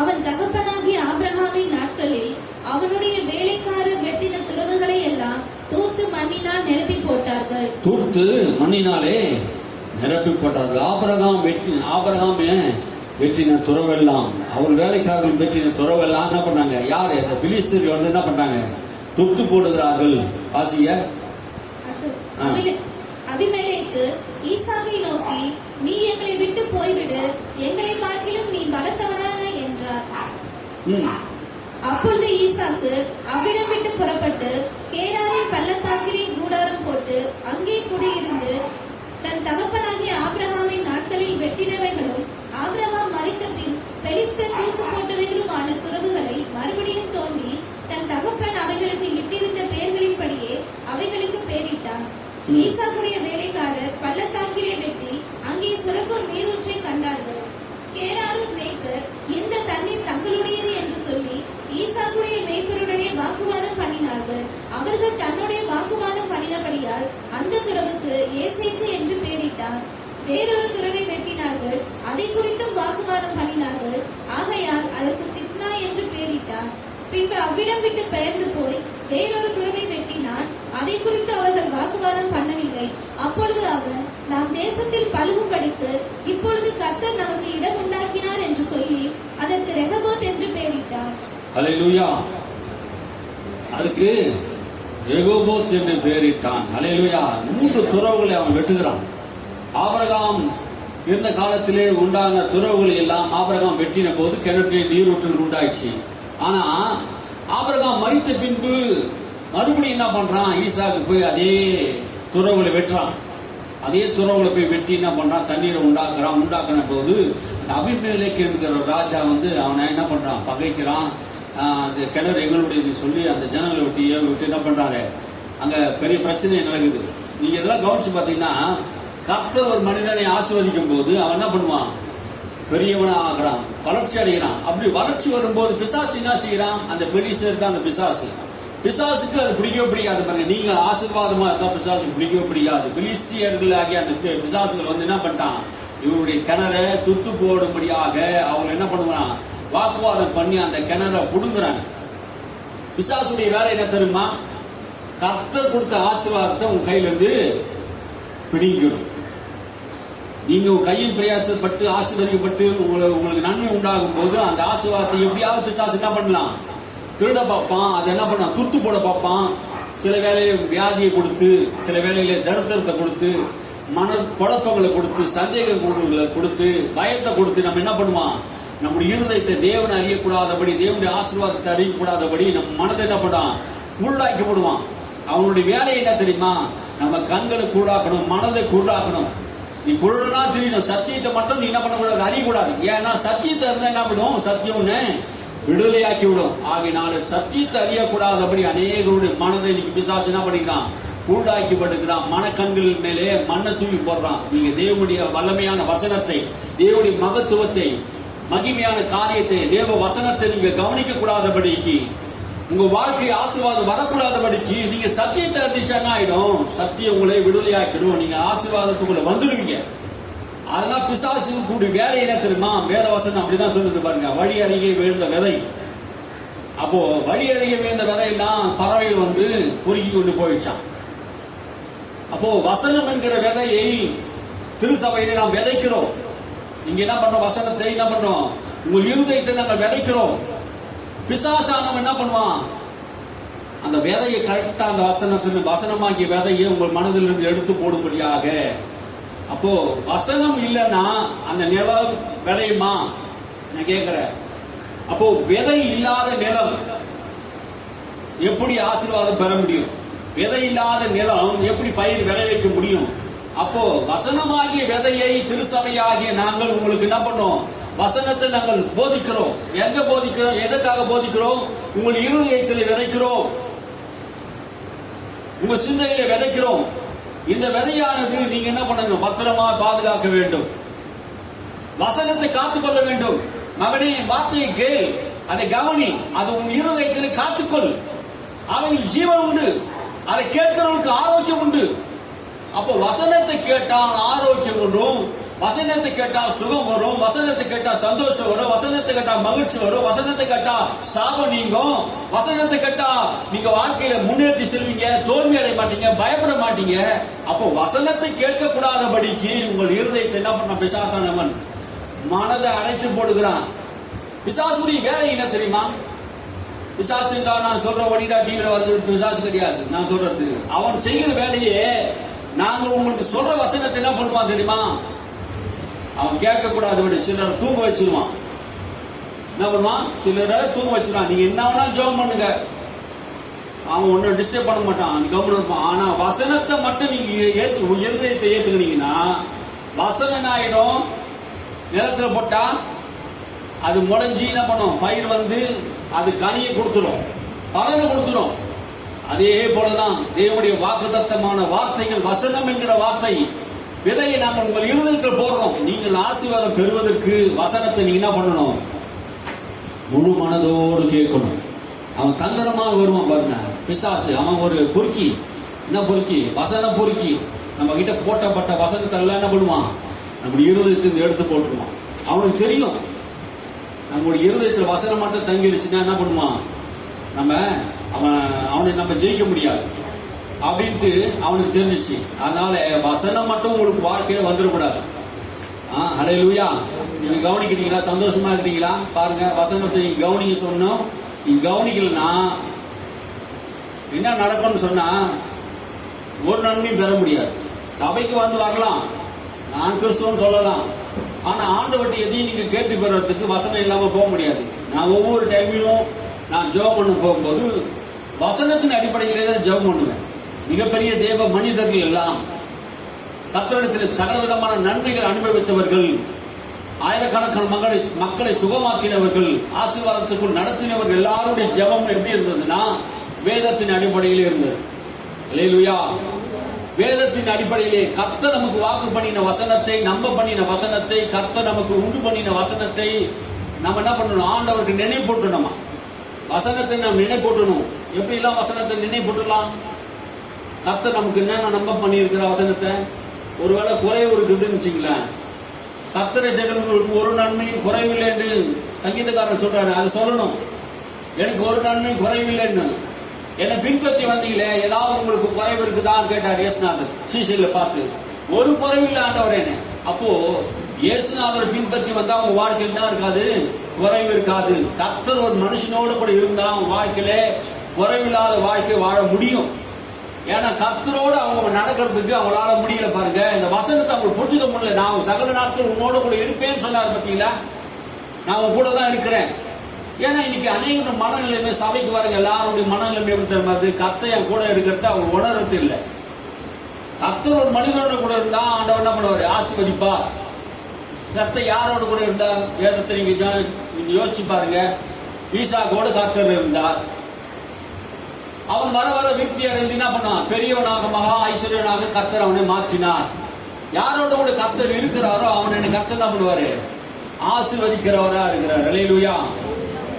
அவன் தகப்பனாகிய ஆபிரகாமின் நாட்களில் அவனுடைய வேலைக்காரர் வெட்டின துறவுகளை எல்லாம் தூர்த்து மண்ணினால் நிரப்பி போட்டார்கள். தூர்த்து மண்ணினாலே நிரப்பி போட்டார்கள். ஆபிரகாமே வெற்றின துறவெல்லாம், அவர் வேலைக்காரர்கள் வெற்றின துறவெல்லாம் என்ன பண்ணாங்க, யாரு, அந்த பிலிஸ்தீர்கள் வந்து என்ன பண்ணாங்க, துத்து போடுகிறார்கள். ஆசிய அபிமெலேக்கு ஈசாக்கை நோக்கி, நீ எங்களை விட்டு போய்விடு, எங்களை பார்க்கிலும் நீ பலத்தவனான என்றார். அப்பொழுது ஈசாக்கு அவ்விடம் விட்டு புறப்பட்டு கேராரின் பள்ளத்தாக்கிலே கூடாரம் போட்டு அங்கே குடியிருந்து தன் தகப்பனாகிய ஆபிரகாமின் நாட்களில் வெட்டினவைகளும் ஆபிரகாம் மரித்த பின் பெலிஸ்தர் தூத்து போட்டவைகளுமான துறவுகளை மறுபடியும் தோண்டி தன் தகப்பன் அவைகளுக்கு இட்டிருந்த பெயர்களின்படியே அவைகளுக்கு பெயரிட்டான். ஈசாக்குடைய வேலைக்காரர் பள்ளத்தாக்கிலே வெட்டி அங்கே சுரக்கும் நீரூற்றை கண்டார்கள். கேராரும் மேய்ப்பர் இந்த தண்ணீர் தங்களுடையது என்று சொல்லி ஈசாக்குடைய மேய்ப்பருடனே வாக்குவாதம் பண்ணினார்கள். அவர்கள் தன்னுடைய வாக்குவாதம் பண்ணினபடியால் அந்த துறவுக்கு ஏசேக்கு என்று பெயரிட்டார். வேறொரு துறவை வெட்டினார்கள், அதை குறித்தும் வாக்குவாதம் பண்ணினார்கள். ஆகையால் அதற்கு சித்னா என்று பெயரிட்டார். பின்பு அவ்விடம் விட்டு பெயர்ந்து போய் வேறொரு துறவை வெட்டினான். அதை குறித்து அவர்கள் வாக்குவாதம் பண்ணவில்லை. அப்பொழுது அவன், நாம் தேசத்தில் பழுகும்படிக்கு இப்பொழுது கர்த்தர் நமக்கு இடம் உண்டாக்கினார் என்று சொல்லி அதற்கு ரெகபோத் என்று பெயரிட்டார். ஹல்லேலூயா. அதுக்கு ரெகோபோத் என்று பெயரிட்டான். ஹல்லேலூயா. 3 துறவுகளை அவன் வெட்டுகிறான். ஆபிரகாம் இருந்த காலத்திலே உண்டான துறவுகளை எல்லாம் ஆபிரகாம் வெட்டின போது கிணற்றிலே நீரூற்றுகள் உண்டாயிடுச்சு. ஆனா ஆபிரகாம் மரித்த பின்பு மறுபடியும் என்ன பண்றான், ஈசாக்கு போய் அதே துறவுகளை வெட்டுறான். அதே துறவுகளை போய் வெட்டி என்ன பண்றான், தண்ணீரை உண்டாக்குன போது அபிமெலேக்கு என்கிற ராஜா வந்து அவனை என்ன பண்றான், பகைக்கிறான். அந்த கிணறு எங்களுடைய சொல்லி அந்த ஜனங்களை விட்டு என்ன பண்றாரு, அங்க பெரிய பிரச்சனை நடக்குது. நீங்க எல்லாம் கவனிச்சு பாத்தீங்கன்னா, கர்த்தர் ஒரு மனிதனை ஆசீர்வதிக்கும் போது அவன் என்ன பண்ணுவான், பெரியவனா ஆகிறான், வளர்ச்சி அடைகிறான். அப்படி வளர்ச்சி வரும்போது பிசாசு என்ன செய்யறான், அந்த பெரிய சேர்த்து அந்த பிசாசுக்கு அது பிடிக்கவே பிடிக்காது. பாருங்க, நீங்க ஆசீர்வாதமா இருந்தா பிசாசுக்கு பிடிக்கவே பிடிக்காது. பிலிஸ்தியர்கள் ஆகிய அந்த பிசாசுகள் வந்து என்ன பண்ணிட்டான், இவருடைய கிணறை துத்து போடும்படியாக அவங்க என்ன பண்ணுவான், வாக்குவாதம் பண்ணி அந்த கிணறை புடுங்குறாங்க. பிசாசுடைய வேலை என்ன தெரியுமா, கர்த்தர் கொடுத்த ஆசீர்வாதத்தை உங்க கையில இருந்து பிடிக்கணும். நீங்க கையில் பிரயாசப்பட்டு ஆசீர்வதிக்கப்பட்டு உங்களுக்கு நன்மை உண்டாகும் போது அந்த ஆசீர்வாதத்தை எப்படியாவது பிசாசு என்ன பண்ணலாம், திருட பார்ப்பான். அதை என்ன பண்ணான், துத்து போட பார்ப்பான். சில வேலையில வியாதியை கொடுத்து, சில வேலையில தரித்திரத்தை கொடுத்து, மன குழப்பங்களை கொடுத்து, சந்தேகங்களை கொடுத்து, பயத்தை கொடுத்து நம்ம என்ன பண்ணுவான், நம்முடைய இருதயத்தை தேவனை அறியக்கூடாதபடி, தேவனுடைய ஆசீர்வாதத்தை அறியக்கூடாதபடி நம்ம மனதை என்ன பண்ணான், குருடாக்கி போடுவான். அவனுடைய வேலை என்ன தெரியுமா, நம்ம கண்களை குருடாக்கணும், மனதை குருடாக்கணும். நீ குருடனா தெரியணும், சத்தியத்தை மட்டும் நீ என்ன பண்ணக்கூடாது, அறியக்கூடாது. ஏன்னா சத்தியத்தை இருந்தா என்ன பண்ணும், சத்தியம்னு விடுதலையாக்கி விடும். ஆகினால சத்தியத்தை அறியக்கூடாதபடி அநேகருடைய மனதை இன்னைக்கு பிசாசு என்ன பண்ணிக்கிறான், குருடாக்கி படுக்கிறான். மனக்கண்கள் மேலே மண்ணை தூக்கி போடுறான். நீங்க தேவனுடைய வல்லமையான வசனத்தை, தேவனுடைய மகத்துவத்தை, மகிமையான காரியத்தை, தேவ வசனத்தை நீங்க கவனிக்க கூடாதபடிக்கு, உங்க வாழ்க்கை ஆசீர்வாதம் வரக்கூடாதபடிக்கு நீங்க சத்தியத்தை அறிஞ்சாங்க ஆயிடும். சத்தியம் உங்களை விடுதலையாக்கிடும். நீங்க ஆசீர்வாதத்துக்குள்ள வந்துடுவீங்க. அதெல்லாம் பிசாசு கூடிய வேலை என்ன தெரியுமா, வேத வசனம் அப்படிதான் சொல்லுது பாருங்க. வழி அருகே விழுந்த விதை. அப்போ வழி அருகே விழுந்த விதையெல்லாம் பறவைகள் வந்து பொறுக்கி கொண்டு போயிடுச்சான். அப்போ வசனம் என்கிற விதையை திருசபையில நாம் விதைக்கிறோம். நீங்க என்ன பண்றோம், வசனத்தை என்ன பண்றோம், உங்கள் இருதயத்தை நாங்கள் விதைக்கிறோம். பிசாசானவன் என்ன பண்ணுவான், அந்த விதையை கரெக்டா அந்த வசனமாகிய விதையை உங்கள் மனதிலிருந்து எடுத்து போடும்படியாக. அப்போ வசனம் இல்லைன்னா அந்த நிலம் விளையுமா, நான் கேட்கிறேன். அப்போ விதை இல்லாத நிலம் எப்படி ஆசீர்வாதம் பெற முடியும்? விதை இல்லாத நிலம் எப்படி பயிர் விளைவிக்க முடியும்? அப்போ வசனமாகிய விதையை திருசபையாகிய நாங்கள் உங்களுக்கு என்ன பண்ணோம், வசனத்தை நாங்கள் போதிக்கிறோம். எங்க போதிக்கிறோம், எதற்காக போதிக்கிறோம்? உங்கள் இருதயத்தில் விதைக்கிறோம், உங்க சிந்தையில விதைக்கிறோம். இந்த விதையானது நீங்க என்ன பண்ணணும், பத்திரமா பாதுகாக்க வேண்டும். வசனத்தை காத்துக்கொள்ள வேண்டும். மகனே, வார்த்தையை கேள், அதை கவனி, அதை உன் இருதயத்தில் காத்துக்கொள். அவையில் ஜீவன் உண்டு, அதை கேட்கிறவனுக்கு ஆரோக்கியம் உண்டு. அப்போ வசனத்தை கேட்டால் ஆரோக்கியம் வரும், வசனத்தை கேட்டா சுகம் வரும், வசனத்தை கேட்டா சந்தோஷம் வரும், வசனத்தை கேட்டா மகிழ்ச்சி வரும், வசனத்தை கேட்டா சாபம் நீங்கும், வசனத்தை கேட்டா நீங்க வாழ்க்கையில முன்னேற்றி செல்வீங்க, தோல்வி அடைய மாட்டீங்க, பயப்பட மாட்டீங்க. அப்போ வசனத்தை கேட்க கூடாதபடிக்கு உங்கள் இருதயத்தை என்ன பண்ண பிசாசானவன் மனதை அடைத்து போடுகிறான். பிசாசுடைய வேலை என்ன தெரியுமா? பிசாசு நான் சொல்ற வழிடா டிவியில வருது பிசாசு கிடையாது. நான் சொல்றது அவன் செய்கிற வேலையே, நாங்க உங்களுக்கு சொல்ற வசனத்தை என்ன பண்ணுவான் தெரியுமா, அவன் கேட்க கூடாது. சிலர் தூங்க வச்சிருவான். என்ன பண்ணுவான், சிலரை தூங்க வச்சிருவான். நீங்க என்ன வேணா ஜெபம் பண்ணுங்க, அவன் ஒன்னும் டிஸ்டர்ப் பண்ண மாட்டான், கவனம் இருப்பான். ஆனா வசனத்தை மட்டும் நீங்க இருதயத்தை ஏத்துக்கினீங்கன்னா வசனம் ஆயிடும். நிலத்துல போட்டா அது முளைஞ்சி என்ன பண்ணும், பயிர் வந்து அது கனியை கொடுத்துரும், பலனை கொடுத்துரும். அதே போலதான் தேவனுடைய வாக்குத்தத்தமான வார்த்தைகள், வசனம் என்கிற வார்த்தை விதையை நாங்கள் உங்கள் இருதயத்தில் போடுறோம். நீங்கள் ஆசீர்வாதம் பெறுவதற்கு வசனத்தை நீங்க என்ன பண்ணணும், முழு மனதோடு கேட்கணும். அவன் தந்திரமா வருவான் பாருங்க பிசாசு. அவன் ஒரு பொறுக்கி, என்ன பொறுக்கி, வசன பொறுக்கி. நம்ம கிட்ட போட்டப்பட்ட வசனத்தை எல்லாம் என்ன பண்ணுவான், நம்முடைய இருதயத்தில் எடுத்து போட்டுருவான். அவனுக்கு தெரியும் நம்முடைய இருதயத்தில் வசனம் மட்டும் தங்கிடுச்சுன்னா என்ன பண்ணுவான், அவனை நம்ம ஜெயிக்க முடியாது அப்படின்ட்டு அவனுக்கு தெரிஞ்சிச்சு. அதனால வசனம் மட்டும் உங்களுக்கு வாழ்க்கையில வந்துடக்கூடாது. ஹல்லேலூயா. நீங்க கவனிக்கிறீங்களா, சந்தோஷமா இருக்கிறீங்களா? பாருங்க, வசனத்தை நீங்க கவனிக்க சொன்னோம். நீங்க கவனிக்கலன்னா என்ன நடக்கும்னு சொன்னா ஒரு நன்மையும் பெற முடியாது. சபைக்கு வந்து வரலாம், நான் கிறிஸ்துவன் சொல்லலாம், ஆனா ஆண்டவர்கிட்ட எதையும் நீங்க கேட்டு பெறறதுக்கு வசனம் இல்லாம போக முடியாது. நான் ஒவ்வொரு டைமிலும் நான் ஜெபம் பண்ண போகும்போது வசனத்தின் அடிப்படையிலே ஜெபம் பண்ணுவேன். மிகப்பெரிய தேவ மனிதர்கள் எல்லாம் கர்த்தரிடத்தில் சகல விதமான நன்மைகள் அனுபவித்தவர்கள், ஆயிரக்கணக்கான மக்களை சுகமாக்கினவர்கள், ஆசீர்வாதத்துக்குள் நடத்தினவர்கள் எல்லாருடைய ஜெபம் எப்படி இருந்ததுன்னா வேதத்தின் அடிப்படையிலே இருந்தது. அல்லேலூயா. வேதத்தின் அடிப்படையிலே கர்த்தர் நமக்கு வாக்கு பண்ணின வசனத்தை, நம்ப பண்ணின வசனத்தை, கர்த்தர் நமக்கு உண்டு பண்ணின வசனத்தை நம்ம என்ன பண்ணணும், ஆண்டவருக்கு நினைவு போட்டணும். வசனத்தை நாம் நினைவு போட்டணும். எப்படி எல்லாம் வசனத்தை நினைவு போட்டுலாம்? கர்த்தர் நமக்கு என்னென்ன நம்ப பண்ணியிருக்கிற வசனத்தை, ஒருவேளை குறைவு இருக்குதுன்னு வச்சுங்களேன், கர்த்தரை தேடுவதற்கு ஒரு நன்மையும் குறைவில்லை என்று சங்கீதக்காரன் சொல்றாரு. அதை சொல்லணும், எனக்கு ஒரு நன்மை குறைவில்லைன்னு. என்னை பின்பற்றி வந்தீங்களே, ஏதாவது உங்களுக்கு குறைவு இருக்குதான்னு கேட்டார் இயேசுநாதர் சீசையில பார்த்து. ஒரு குறைவில்லை ஆண்டவரே, அப்போ இயேசுநாதரை பின்பற்றி வந்தா அவங்க வாழ்க்கையில் தான் இருக்காது, குறைவு இருக்காது. கர்த்தர் ஒரு மனுஷனோடு கூட இருந்தா அவங்க வாழ்க்கையில குறைவில்லாத வாழ்க்கை வாழ முடியும். ஏன்னா கர்த்தரோடு அவங்க நடக்கிறதுக்கு அவங்களால முடியல. பாருங்க, இந்த வசனத்தை அவங்க புரிஞ்சுக்க முடியல. நான் சகல நாட்கள் உன்னோட கூட இருப்பேன்னு சொன்னார் பார்த்தீங்களா, நான் உங்க கூட தான் இருக்கிறேன். ஏன்னா இன்னைக்கு அநேக மனநிலைமை சபைக்கு வரங்க எல்லாருடைய மனநிலைமை எப்படி தெரியுமாது, கர்த்தர் என் கூட இருக்கிறத அவங்க உணர்றது இல்லை. கர்த்தர் ஒரு மனிதனோட கூட இருந்தா ஆண்டவர் என்ன பண்ணுவாரு, ஆசீர்வதிப்பார். கர்த்தர் யாரோட கூட இருந்தார், வேதத்தை நீங்க யோசிச்சு பாருங்க. ஈசாக்கோடு கர்த்தர் இருந்தார். அவன் வர வர விருத்தி அடைந்து என்ன பண்ணான், பெரியவனாக மகா ஐஸ்வர்யனாக கர்த்தர் அவனை மாற்றினார். யாரோட கூட கர்த்தர் இருக்கிறாரோ அவனை கர்த்தர் என்ன பண்ணுவாரு, ஆசீர்வதிக்கிறவரா இருக்கிறார். அல்லேலூயா.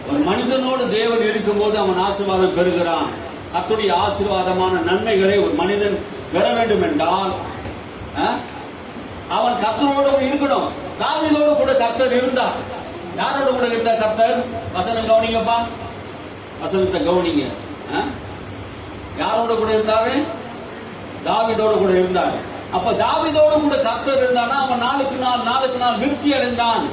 ஒரு மனிதனோடு தேவன் இருக்கும் போது அவன் ஆசீர்வாதம் பெறுகிறான். கர்த்தருடைய ஆசீர்வாதமான நன்மைகளை ஒரு மனிதன் பெற வேண்டும் என்றால் அவன் கர்த்தரோடு இருக்கணும். தாவீதோடு கூட கர்த்தர் இருந்தார். யாரோட கூட இருந்தார் கர்த்தர்? வசனம் கவனிங்கப்பா, வசனத்தை கவனிங்க. யாரோட கூட இருந்தாரு? தாவீதோடு கூட இருந்தார். அப்ப தாவீதோடு கூட கர்த்தர் இருந்தானா அவன் நாளுக்கு நாள் விருத்தி அடைந்தான்.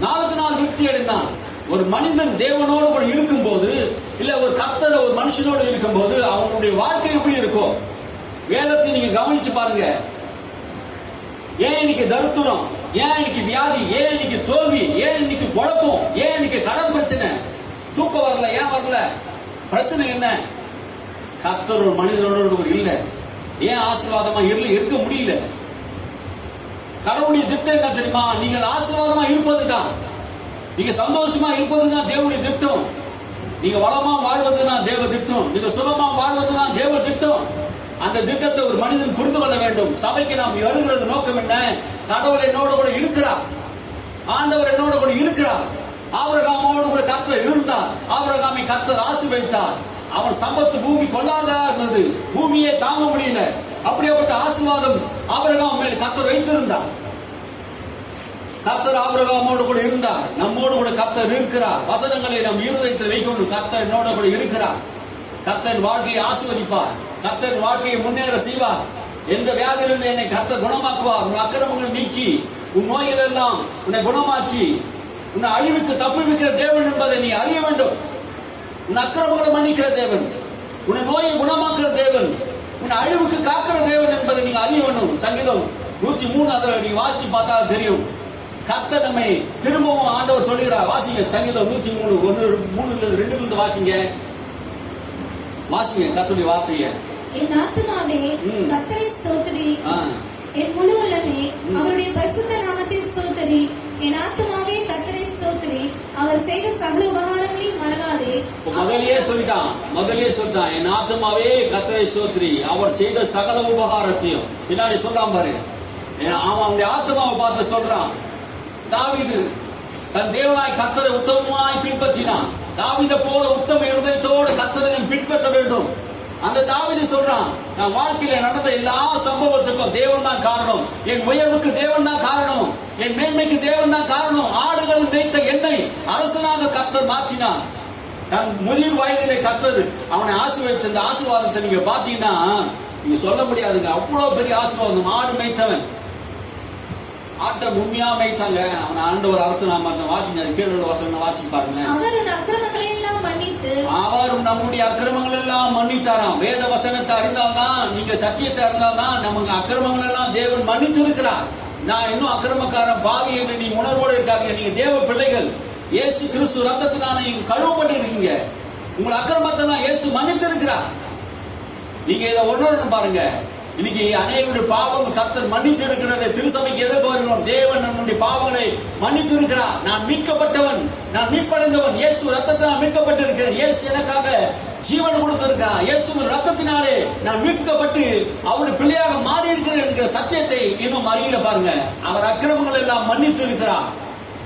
நாளுக்கு நாள் விருத்தி அடைந்தான். ஒரு மனிதன் தேவனோடு கூட இருக்கும் போது, இல்ல ஒரு கர்த்தர் ஒரு மனுஷனோடு இருக்கும் போது அவனுடைய வாழ்க்கை எப்படி இருக்கும்? வேதத்தை நீங்க கவனிச்சு பாருங்க. ஏன் இன்னைக்கு தரித்திரம், ஏன் இன்னைக்கு வியாதி, ஏன் இன்னைக்கு தோல்வி, ஏன் இன்னைக்கு குழப்பம், ஏன் இன்னைக்கு கடன் பிரச்சனை, தூக்கம் வரல, ஏன் வரல? பிரச்சனை என்ன? கர்த்தர் ஒரு மனிதனோடு இல்ல. ஏன் ஆசீர்வாதமா இருக்க முடியல? கடவுளுடைய திட்டம் என்ன தெரியுமா? நீங்கள் ஆசீர்வாதமா இருப்பதுதான், நீங்க சந்தோஷமா இருப்பதுதான் தேவனுடைய திட்டம். நீங்க வளமா வாழ்வதுதான் தேவ திட்டம். நீங்க சுகமா வாழ்வதுதான் தேவ திட்டம். அந்த திட்டத்தை ஒரு மனிதன் புரிந்து கொள்ள வேண்டும். சபைக்கு நாம் வருகிறது நோக்கம் என்ன? கடவுள் என்னோட கூட இருக்கிறார், ஆண்டவர் என்னோட கூட இருக்கிறார். ஆபிரகாமோடு கூட கர்த்தர் இருந்தார். ஆபிரகாமை கர்த்தர் ஆசீர்வதித்தார். அவன் சம்பத்து பூமி கொள்ளாதா இருந்தது, பூமியே தாங்க முடியல. அப்படியேப்பட்ட ஆசீர்வாதம் ஆபிரகாம் மேல் கர்த்தர் வைத்திருந்தார். கர்த்தர் ஆபிரகாமோடு கூட இருந்தார். நம்மோடு கூட கர்த்தர் இருக்கிறார். வசனங்களை நம் இருதயத்தில் வைக்கணும். கர்த்தர் என்னோட கூட இருக்கிறார். கர்த்தர் வாழ்க்கையை ஆசீர்வதிப்பார். கர்த்தர் வாழ்க்கையை முன்னேற செய்வார். எந்த வியாதியிலிருந்து என்னை கர்த்தர் குணமாக்குவார். உன் அக்கிரமங்கள் நீக்கி, உன் நோய்கள் எல்லாம் உன்னை குணமாக்கி, உன்னை அழிவுக்கு தப்புவிக்கிற தேவன் என்பதை நீ அறிய வேண்டும். உன் அக்கிரமங்களை மன்னிக்கிற தேவன், உன்னை நோயை குணமாக்குற தேவன், உன்னை அழிவுக்கு காக்கிற தேவன் என்பதை நீங்க அறிய வேண்டும். சங்கீதம் 103 அதுல நீங்க வாசிச்சு பார்த்தா தெரியும். கர்த்தர் நம்மை திரும்பவும் ஆண்டவர் சொல்லுகிறார். வாசிங்க சங்கீதம் 103 1-2 வாசிங்க. வாசிங்க கர்த்தருடைய வார்த்தையை. என் ஆத்துமாவே கர்த்தரை ஸ்தோத்திரி, என் முழு உள்ளமே அவருடைய பரிசுத்த நாமத்தை ஸ்தோத்திரி. என் ஆத்துமாவே கர்த்தரை ஸ்தோத்திரி, அவர் செய்த சகல உபகாரங்களையும் மறவாதே. முதலியே சொல்லிட்டான் என் ஆத்துமாவே கர்த்தரை ஸ்தோத்திரி, அவர் செய்த சகல உபகாரத்தையும். பின்னாடி சொல்றான் பாரு, அவனுடைய ஆத்மாவை பார்த்து சொல்றான். தாவீது தன் தேவனாய் கர்த்தரை உத்தமமாய் பின்பற்றினான். தாவீதை போல உத்தம இருதயத்தோடு கர்த்தரை பின்பற்ற வேண்டும். அந்த தாவீது சொல்றான், நான் வாழ்க்கையில நடந்த எல்லா சம்பவத்துக்கும் தேவன் தான் காரணம். என் உயர்வுக்கு தேவன் தான் காரணம். என் மேன்மைக்கு தேவன் தான் காரணம். ஆடுகள் மேய்த்த என்னை அரசனாக கர்த்தர் மாற்றினான். தன் முதிர் வயதிலே கர்த்தர் அவனை ஆசீர்வதித்த இந்த ஆசீர்வாதத்தை நீங்க பாத்தீங்கன்னா நீங்க சொல்ல முடியாதுங்க. அவ்வளவு பெரிய ஆசீர்வாதம். ஆடு மேய்த்தவன் ஆட்டை உண்மையா மேய்த்தாங்க. அவன் ஆண்டவர் அரசனா மாற்ற. வாசிங்க கீழே வசனம் வாசிங்க பாருங்க. அவர் அக்கிரமங்களை எல்லாம் மன்னித்து, அவர் நம்முடைய அக்கிரமங்கள் எல்லாம் மன்னித்தாராம். வேத வசனத்தை அறிந்தால்தான், நீங்க சத்தியத்தை அறிந்தால்தான் நமக்கு அக்கிரமங்கள் எல்லாம் தேவன் மன்னித்து இருக்கிறார். நான் இன்னும் அக்கிரமக்காரன் பாவி என்று நீ உணர்வோடு இருக்காங்க. நீங்க தேவ பிள்ளைகள். இயேசு கிறிஸ்து ரத்தத்தினால நீங்க கழுவப்பட்டு இருக்கீங்க. உங்கள் அக்கிரமத்தை தான் இயேசு மன்னித்து இருக்கிறார். நீங்க இதை உணரணும் பாருங்க. இன்னைக்கு அநேகருடைய பாவங்கள் கர்த்தர் மன்னித்து இருக்கிறது. திருசபைக்கு எதிர்ப்பு வருகிறோம். தேவன் நம்முடைய பாவங்களை மன்னித்து இருக்கிறார். நான் மீட்கப்பட்டவன், நான் மீட்படைந்தவன். இயேசு ரத்தத்தினால் மீட்கப்பட்டிருக்கிறேன். இயேசு எனக்காக ஜீவன் கொடுத்திருக்கிறார். இயேசு ரத்தத்தினாலே நான் மீட்கப்பட்டு அவருடைய பிள்ளையாக மாறி இருக்கிறேன் என்கிற சத்தியத்தை இன்னும் அறியல பாருங்க. அவர் அக்கிரமங்கள் எல்லாம் மன்னித்து இருக்கிறார்.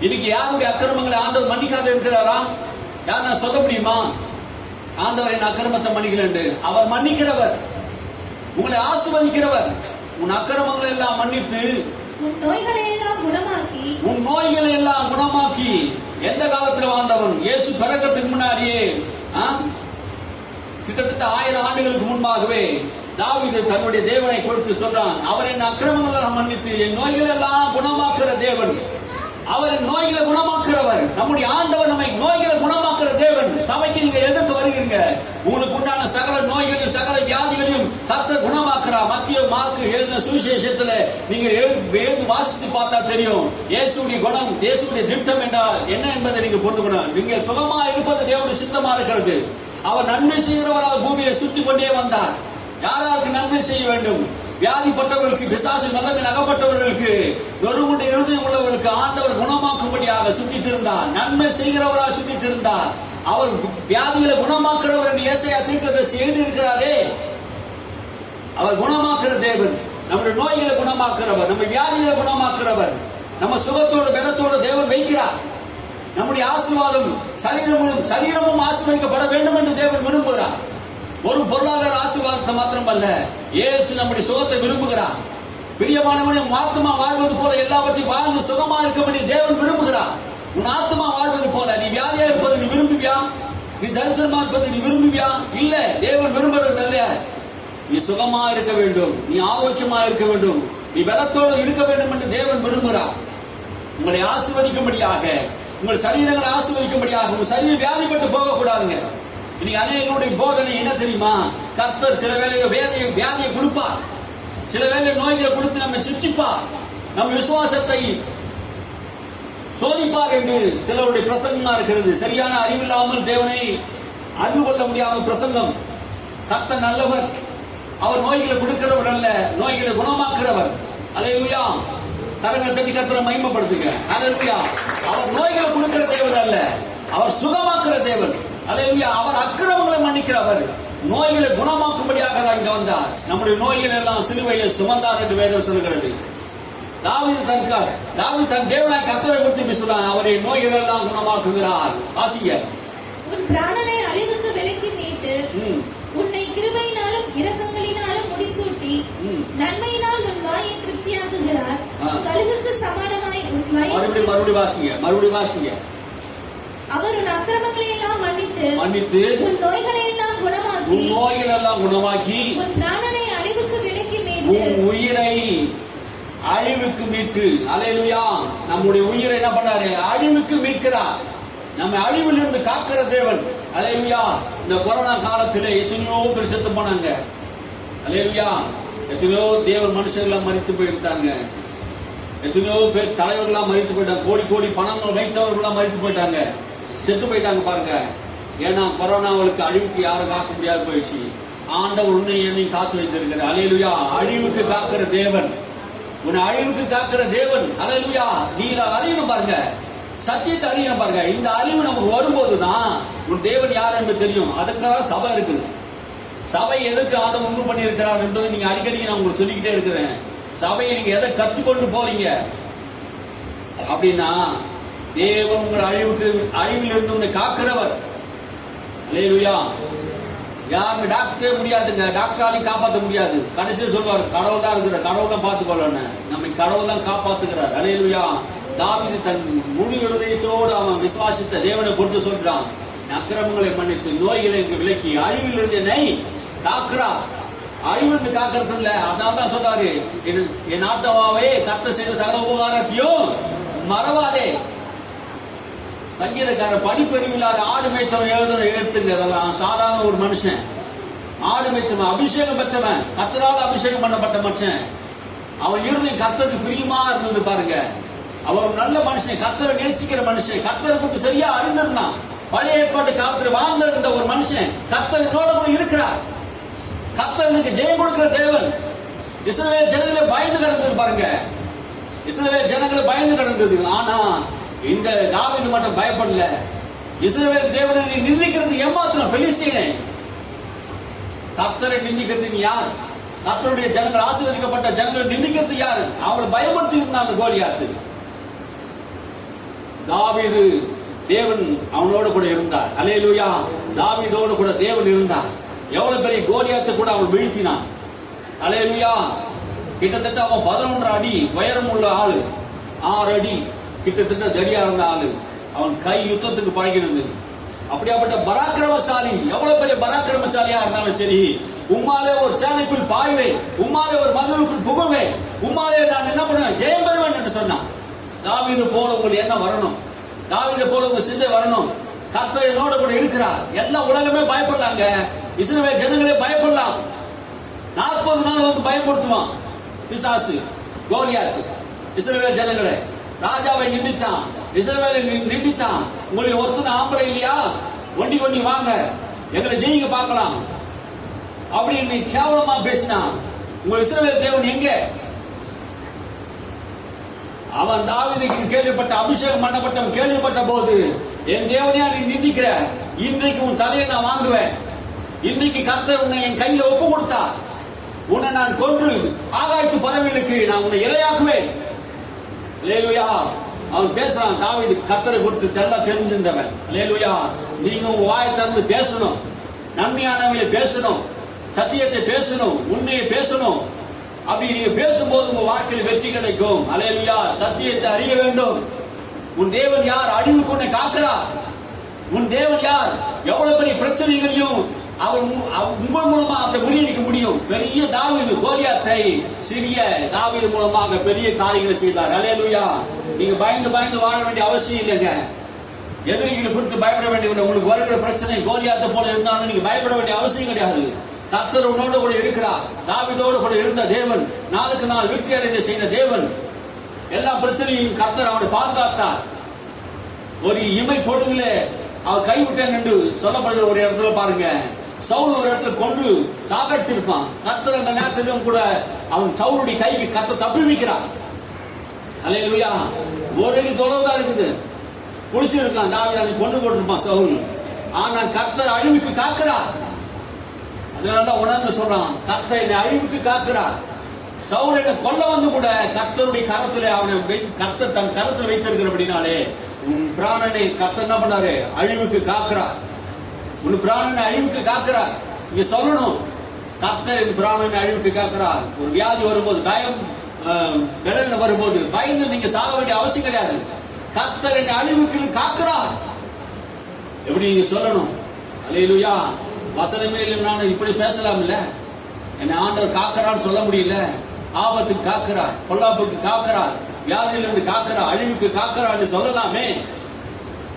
இன்னைக்கு யாருடைய அக்கிரமங்களை ஆண்டவர் மன்னிக்காத இருக்கிறாரா? யார் நான் சொல்ல முடியுமா? ஆண்டவர் என் அக்கிரமத்தை மன்னிக்கிறேன். அவர் மன்னிக்கிறவர், உங்களை ஆசீர்வதிக்கிறவர். உன் அக்கிரமங்களை எல்லாம் மன்னித்து, உன் நோய்களை எல்லாம் குணமாக்கி. எந்த காலத்தில் வாழ்ந்தவன்? இயேசு பிறக்கத்துக்கு முன்னாடியே, கிட்டத்தட்ட 1000 ஆண்டுகளுக்கு முன்பாகவே தாவீது தன்னுடைய தேவனை குறித்து சொல்றான், அவர் என் அக்கிரமங்களை மன்னித்து என் நோய்கள் எல்லாம் குணமாக்குற தேவன். அவர் நோய்களை குணமாக்குறவர். நம்முடைய ஆண்டவர் நம்மை நோய்களை குணமாக்குற தேவன். சபைக்கு நீங்க எதிர்த்து வருகிறீங்க, உங்களுக்கு உண்டான சகல நோய்களையும் சகல வியாதிகளையும் கர்த்தர் குணமாக்குறார். மத்திய மார்க்கு எழுதின சுவிசேஷத்துல நீங்க எழுந்து வாசித்து பார்த்தா தெரியும் இயேசுடைய குணம், இயேசுடைய திட்டம் என்றால் என்ன என்பதை நீங்க புரிந்துக்கணும். நீங்க சுகமா இருப்பது தேவனுடைய சித்தமா இருக்கிறது. அவர் நன்மை செய்கிறவராக பூமியை சுற்றி கொண்டே வந்தார். யாராருக்கு நன்மை செய்ய வேண்டும்? வியாதிப்பட்டவர்களுக்கு, பிசாசு வல்லமையில் அகப்பட்டவர்களுக்கு, நொறுங்குண்ட இருதயம் உள்ளவர்களுக்கு ஆண்டவர் குணமாக்கும்படியாக சுற்றி திருந்தார். நன்மை செய்கிறவராக சுற்றி திருந்தார். அவர் வியாதிகளை குணமாக்குறவர் என்று ஏசாயா தீர்க்கதரிசி எழுதியிருக்கிறாரே. அவர் குணமாக்குற தேவன், நம்முடைய நோய்களை குணமாக்குறவர், நம்ம வியாதிகளை குணமாக்குறவர். நம்ம சுகத்தோடு பலத்தோடு தேவன் வைக்கிறார். நம்முடைய ஆசீர்வாதம் சரீரமும் ஆசீர்வதிக்கப்பட வேண்டும் என்று தேவன் விரும்புகிறார். ஒரு பொருளாதார ஆசீர்வாதத்தை மாத்திரமல்ல, இயேசு நம்முடைய சுகத்தை விரும்புகிறார். பிரியமானவனே, உன் ஆத்மா வாழ்வது போல எல்லாவற்றையும் வாழ்ந்து சுகமா இருக்க தேவன் விரும்புகிறார். உன் ஆத்மா வாழ்வது போல நீ வியாதியா இருப்பது நீ விரும்புவியா? நீ தரித்திரமா இருப்பது நீ விரும்புவியா? இல்ல, தேவன் விரும்புறது அல்ல. நீ சுகமா இருக்க வேண்டும், நீ ஆரோக்கியமா இருக்க வேண்டும், நீ பலத்தோடு இருக்க வேண்டும் என்று தேவன் விரும்புகிறார். உங்களை ஆசீர்வதிக்கும்படியாக, உங்கள் சரீரங்களை ஆசீர்வதிக்கும்படியாக, உங்கள் சரீரம் வியாதிப்பட்டு போக கூடாதுங்க. இன்னைக்கு அநேகனுடைய போதனை என்ன தெரியுமா? கர்த்தர் சில வேளையில வியாதியை கொடுப்பார், சில வேளை நோய்களை கொடுத்து நம்ம சிக்ஷிப்பார், நம் விசுவாசத்தை சோதிப்பார் என்று சிலருடைய பிரசங்கமா இருக்கிறது. சரியான அறிவில்லாமல் தேவனை அறிந்து கொள்ள முடியாமல் பிரசங்கம். கர்த்தர் நல்லவர், அவர் நோய்களை கொடுக்கிறவர் அல்ல, நோய்களை குணமாக்குறவர். அல்லேலூயா. கரங்களை தட்டி கர்த்தரை மகிமைப்படுத்துங்க. அல்லேலூயா. அவர் நோய்களை கொடுக்கிற தேவன் அல்ல, அவர் சுகமாக்குற தேவன். அல்லேலூயா. அவர் அக்கிரமங்களை மன்னிக்கிறவர், நோய்களை குணமாக்கும்படியாக தான் இங்க வந்தார். நம்முடைய நோய்கள் எல்லாம் சிலுவையில சுமந்தார் என்று வேதம் சொல்கிறது. தாவீது தன் தேவனாய் கர்த்தரை குறித்து சொல்றான், அவரை நோய்கள் எல்லாம் குணமாக்குகிறார். வாசிங்க. உன் பிராணனை அழிவுக்கு விலக்கி மீட்டு உன்னை கிருபையினாலும் இரக்கங்களினாலும் முடிசூட்டி நன்மையினால் உன் வாயை திருப்தியாக்குகிறார். கழுகுக்கு சமானமாய் உன் வாயை மறுபடி வாசிங்க. அவர் உன் அக்கிரமங்களை எல்லாம் மன்னித்து உன் நோய்களை எல்லாம் குணமாக்கி உன் பிராணனை அழிவுக்கு விலக்கி மீட்டு உன் உயிரை அழிவுக்கு மீட்டு. அல்லேலூயா. நம்முடைய உயிரை என்ன பண்ணாரு? அழிவுக்கு மீட்கிறார். நம்ம அழிவிலிருந்து காக்கிற தேவன். அல்லேலூயா. இந்த கொரோனா காலத்திலே எத்தனையோ பேர் செத்து போனாங்க. அல்லேலூயா. எத்தனையோ தேவன் மனுஷர்களா மரித்து போயிருந்தாங்க. எத்தனையோ பேர் தலைவர்களா மரித்து போயிட்டாங்க. கோடி கோடி பணம் வைத்தவர்களா மரித்து போயிட்டாங்க, செத்து போயிட்டாங்க பாருங்க. ஏன்னா கொரோனாவுக்கு அழிவுக்கு யாரும் காக்க முடியாது போயிடுச்சு. ஆண்டவர் உன்னை என்னையும் காத்து வைத்திருக்கிறார். அல்லேலூயா. அழிவுக்கு காக்கிற தேவன், உன்னை அழிவுக்கு காக்கிற தேவன். அல்லேலூயா. நீ அறியணும் பாருங்க, சத்தியத்தை அறியணும் பாருங்க. இந்த அறிவு நமக்கு வரும்போதுதான் உன் தேவன் யார் என்று தெரியும். அதுக்காக சபை இருக்குது. சபை எதுக்கு ஆண்டவர் உண்டு பண்ணி இருக்கிறார் என்பதை நீங்க அடிக்கடி நான் உங்களுக்கு சொல்லிக்கிட்டே இருக்கிறேன். சபையை நீங்க எதை கற்றுக்கொண்டு போறீங்க அப்படின்னா, தேவன் உங்கள் அழிவில் இருந்து உன்னை காக்கிறவர். அல்லேலூயா. யாருமே டாக்டரே முடியாதுங்க, டாக்டராலையும் காப்பாற்ற முடியாது. கடைசியில் சொல்வார், கடவுள் தான் இருக்கிற, கடவுள் தான் பார்த்துக்கொள்ளணும், நம்மை கடவுள் தான் காப்பாத்துக்கிறார். அல்லேலூயா. தாவீது தன் முழு இருதயத்தோடு அவன் விசுவாசித்த தேவனை பொறுத்து சொல்றான், அக்கிரமங்களை மன்னித்து நோய்களை விலக்கி அழிவில் இருந்து என்னை காக்கிறார். அழிவிலிருந்து காக்கிறது இல்ல, அதனால தான் சொல்றாரு, என் ஆத்மாவே கர்த்தர் செய்த சகல உபகாரத்தையும் மறவாதே. சங்கீதக்கார படிப்பறிவில்லாத ஆடு மேய்த்தவன் எழுத்துங்க. அதெல்லாம் சாதாரண ஒரு மனுஷன். ஆடு மேய்த்தவன், அபிஷேகம் பெற்றவன், கர்த்தரால் அபிஷேகம் பண்ணப்பட்ட மனுஷன். அவன் இருதயம் கர்த்தருக்கு பிரியமா இருந்தது பாருங்க. அவர் நல்ல மனுஷன், கர்த்தரை நேசிக்கிற மனுஷன், கர்த்தரை குறித்து சரியா அறிந்திருந்தான். பழைய ஏற்பாட்டு காலத்தில் வாழ்ந்திருந்த ஒரு மனுஷன் கர்த்தரோட கூட இருக்கிறார். கர்த்தருக்கு ஜெயம் கொடுக்கிற தேவன். இஸ்ரவேல் ஜனங்களே பயந்து கிடந்தது பாருங்க. இஸ்ரவேல் ஜனங்களே பயந்து கிடந்தது. ஆனா இந்த தாவீது மட்டும் பயப்படல. இஸ்ரவேல் தேவனை நிந்திக்கிறது ஏமாத்திரம் பெலிஸ்தீனை. கர்த்தரை நிந்திக்கிறது யார்? கர்த்தருடைய ஜனங்கள், ஆசீர்வதிக்கப்பட்ட ஜனங்களை நிந்திக்கிறது யாரு? அவங்களை பயமுறுத்தி இருந்தான் அந்த கோலியாத்து. தாவீது, தேவன் அவனோடு கூட இருந்தார். அல்லேலூயா. தாவீதோடு கூட தேவன் இருந்தார். எவ்வளவு பெரிய கோலியாத்தை கூட அவன் வீழ்த்தினான். அல்லேலூயா. கிட்டத்தட்ட அவன் 11 அடி உயரம் உள்ள ஆளு, 6 அடி கிட்டத்தட்ட தடியா இருந்த ஆளு. அவன் கை யுத்தத்துக்கு பழகினது. அப்படியாப்பட்ட பராக்கிரமசாலி, எவ்வளவு பெரிய பராக்கிரமசாலியா இருந்தாலும் சரி, உம்மாலே ஒரு சேனைக்குள் பாய்வேன், உம்மாலே ஒரு மதிலுக்குள் புகுவேன், உம்மாலே நான் என்ன பண்ணுவேன், ஜெயம் பெறுவேன் என்று சொன்னான். தாவீது போல உங்களுக்கு என்ன வரணும்? தாவீது போல உங்க சிந்தை வரணும். கர்த்தர் என்னோட கூட இருக்கிறார். எல்லா உலகமே பயப்படலாங்க, இஸ்ரவேல் ஜனங்களே பயப்படலாம். 40 நாள் வந்து பயப்படுத்துவான் பிசாசு கோலியாத்து. இஸ்ரவேல் ஜனங்களே ராஜாவை நிந்தித்தான், இஸ்ரவேலை நிந்தித்தான். உங்களுக்கு ஒருத்தர் ஆம்பளை இல்லையா, ஒண்டி வாங்க எங்களை ஜெயிங்க பார்க்கலாம் அப்படின்னு கேவலமா பேசினா. உங்க இஸ்ரவேல் தேவன் எங்க? அவன் தாவீதுக்கு கேள்விப்பட்ட, அபிஷேகம் பண்ணப்பட்டவன் கேள்விப்பட்ட போது, என் தேவனையா நீ நிந்திக்கிற, இன்றைக்கு உன் தலையை நான் வாங்குவேன், இன்னைக்கு கர்த்தர் உன்னை என் கையில ஒப்பு கொடுத்தா, உன்னை நான் கொன்று ஆகாயத்து பறவைகளுக்கு நான் உன்னை இரையாக்குவேன். அல்லேலூயா. அவன் பேசுறான். தாவீது கர்த்தரை குறித்து தெளிவா தெரிஞ்சிருந்தவன். அல்லேலூயா. நீங்க உங்க வாயை திறந்து பேசணும், நன்மையானவங்களை பேசணும், சத்தியத்தை பேசணும், உண்மையை பேசணும். அப்படி நீங்க பேசும்போது உங்க வாழ்க்கையில் வெற்றி கிடைக்கும். அல்லேலூயா. சத்தியத்தை அறிய வேண்டும். உன் தேவன் யார்? அழிவுக்கு உன்னை காக்கிறார். உன் தேவன் யார்? எவ்வளவு பெரிய பிரச்சனைகளையும் அவர் உங்கள் மூலமா அதை முறியடிக்க முடியும். பெரிய தாவீது கோலியாத்தை சிறிய தாவீது மூலமாக பெரிய காரியங்களை செய்தார். அல்லேலூயா. நீங்க பயந்து வாழ வேண்டிய அவசியம் இல்லைங்க. எதிரிகளை குறித்து பயப்பட வேண்டிய, உங்களுக்கு வருகிற பிரச்சனை கோலியாத்தை போல இருந்தாலும் நீங்க பயப்பட வேண்டிய அவசியம் கிடையாது. கர்த்தர் உன்னோடு கூட இருக்கிறார். தாவீதோடு கூட இருந்த தேவன், நாளுக்கு நாள் வெற்றி அடைந்து செய்த தேவன், எல்லா பிரச்சனையும் கர்த்தர் அவனை பாதுகாத்தார். ஒரு இமை பொழுதுல அவர் கைவிட்டேன் என்று சொல்லப்படுகிற ஒரு இடத்துல பாருங்க, சவுல் ஒரு இடத்துல கொண்டு சாகடிச்சிருப்பான். கர்த்தர் அந்த நேரத்திலும் கூட அவன் சவுளுடைய கைக்கு கர்த்தர் தப்பி வைக்கிறார். அல்லேலூயா. ஒரு அடி தொலைவுதான் இருக்குது, குடிச்சிருக்கான் தாவீது, கொண்டு போட்டிருப்பான் சவுல். ஆனா கர்த்தர் அழிவுக்கு காக்கிறார். அதனால உணர்ந்து சொல்றான், கர்த்தர் என்னை அழிவுக்கு காக்கிறார். சவுல் என்னை கொல்ல வந்து கூட கர்த்தருடைய கரத்துல அவனை கர்த்தர் தன் கரத்தில் வைத்திருக்கிறபடினாலே உன் பிராணனை கர்த்தர் என்ன பண்ணாரு? அழிவுக்கு காக்கிறார். உன் பிராணனை அழிவுக்கு காக்கிறார். இங்க சொல்லணும், கர்த்தர் என் பிராணனை அழிவுக்கு காக்கிறார். ஒரு வியாதி வரும்போது, பயம் பலன் வரும்போது பயந்து நீங்க சாக வேண்டிய அவசியம் கிடையாது. கர்த்தர் என்னை அழிவுக்கு காக்கிறார். எப்படி நீங்க சொல்லணும்? அல்லேலூயா. வசனமே இல்லை, நான் இப்படி பேசலாம் இல்ல, என்னை ஆண்டவர் காக்கிறான்னு சொல்ல முடியல. ஆபத்துக்கு காக்கிறார், பொல்லாப்புக்கு காக்கிறார், வியாதியிலிருந்து காக்கிறார், அழிவுக்கு காக்கிறான்னு சொல்லலாமே.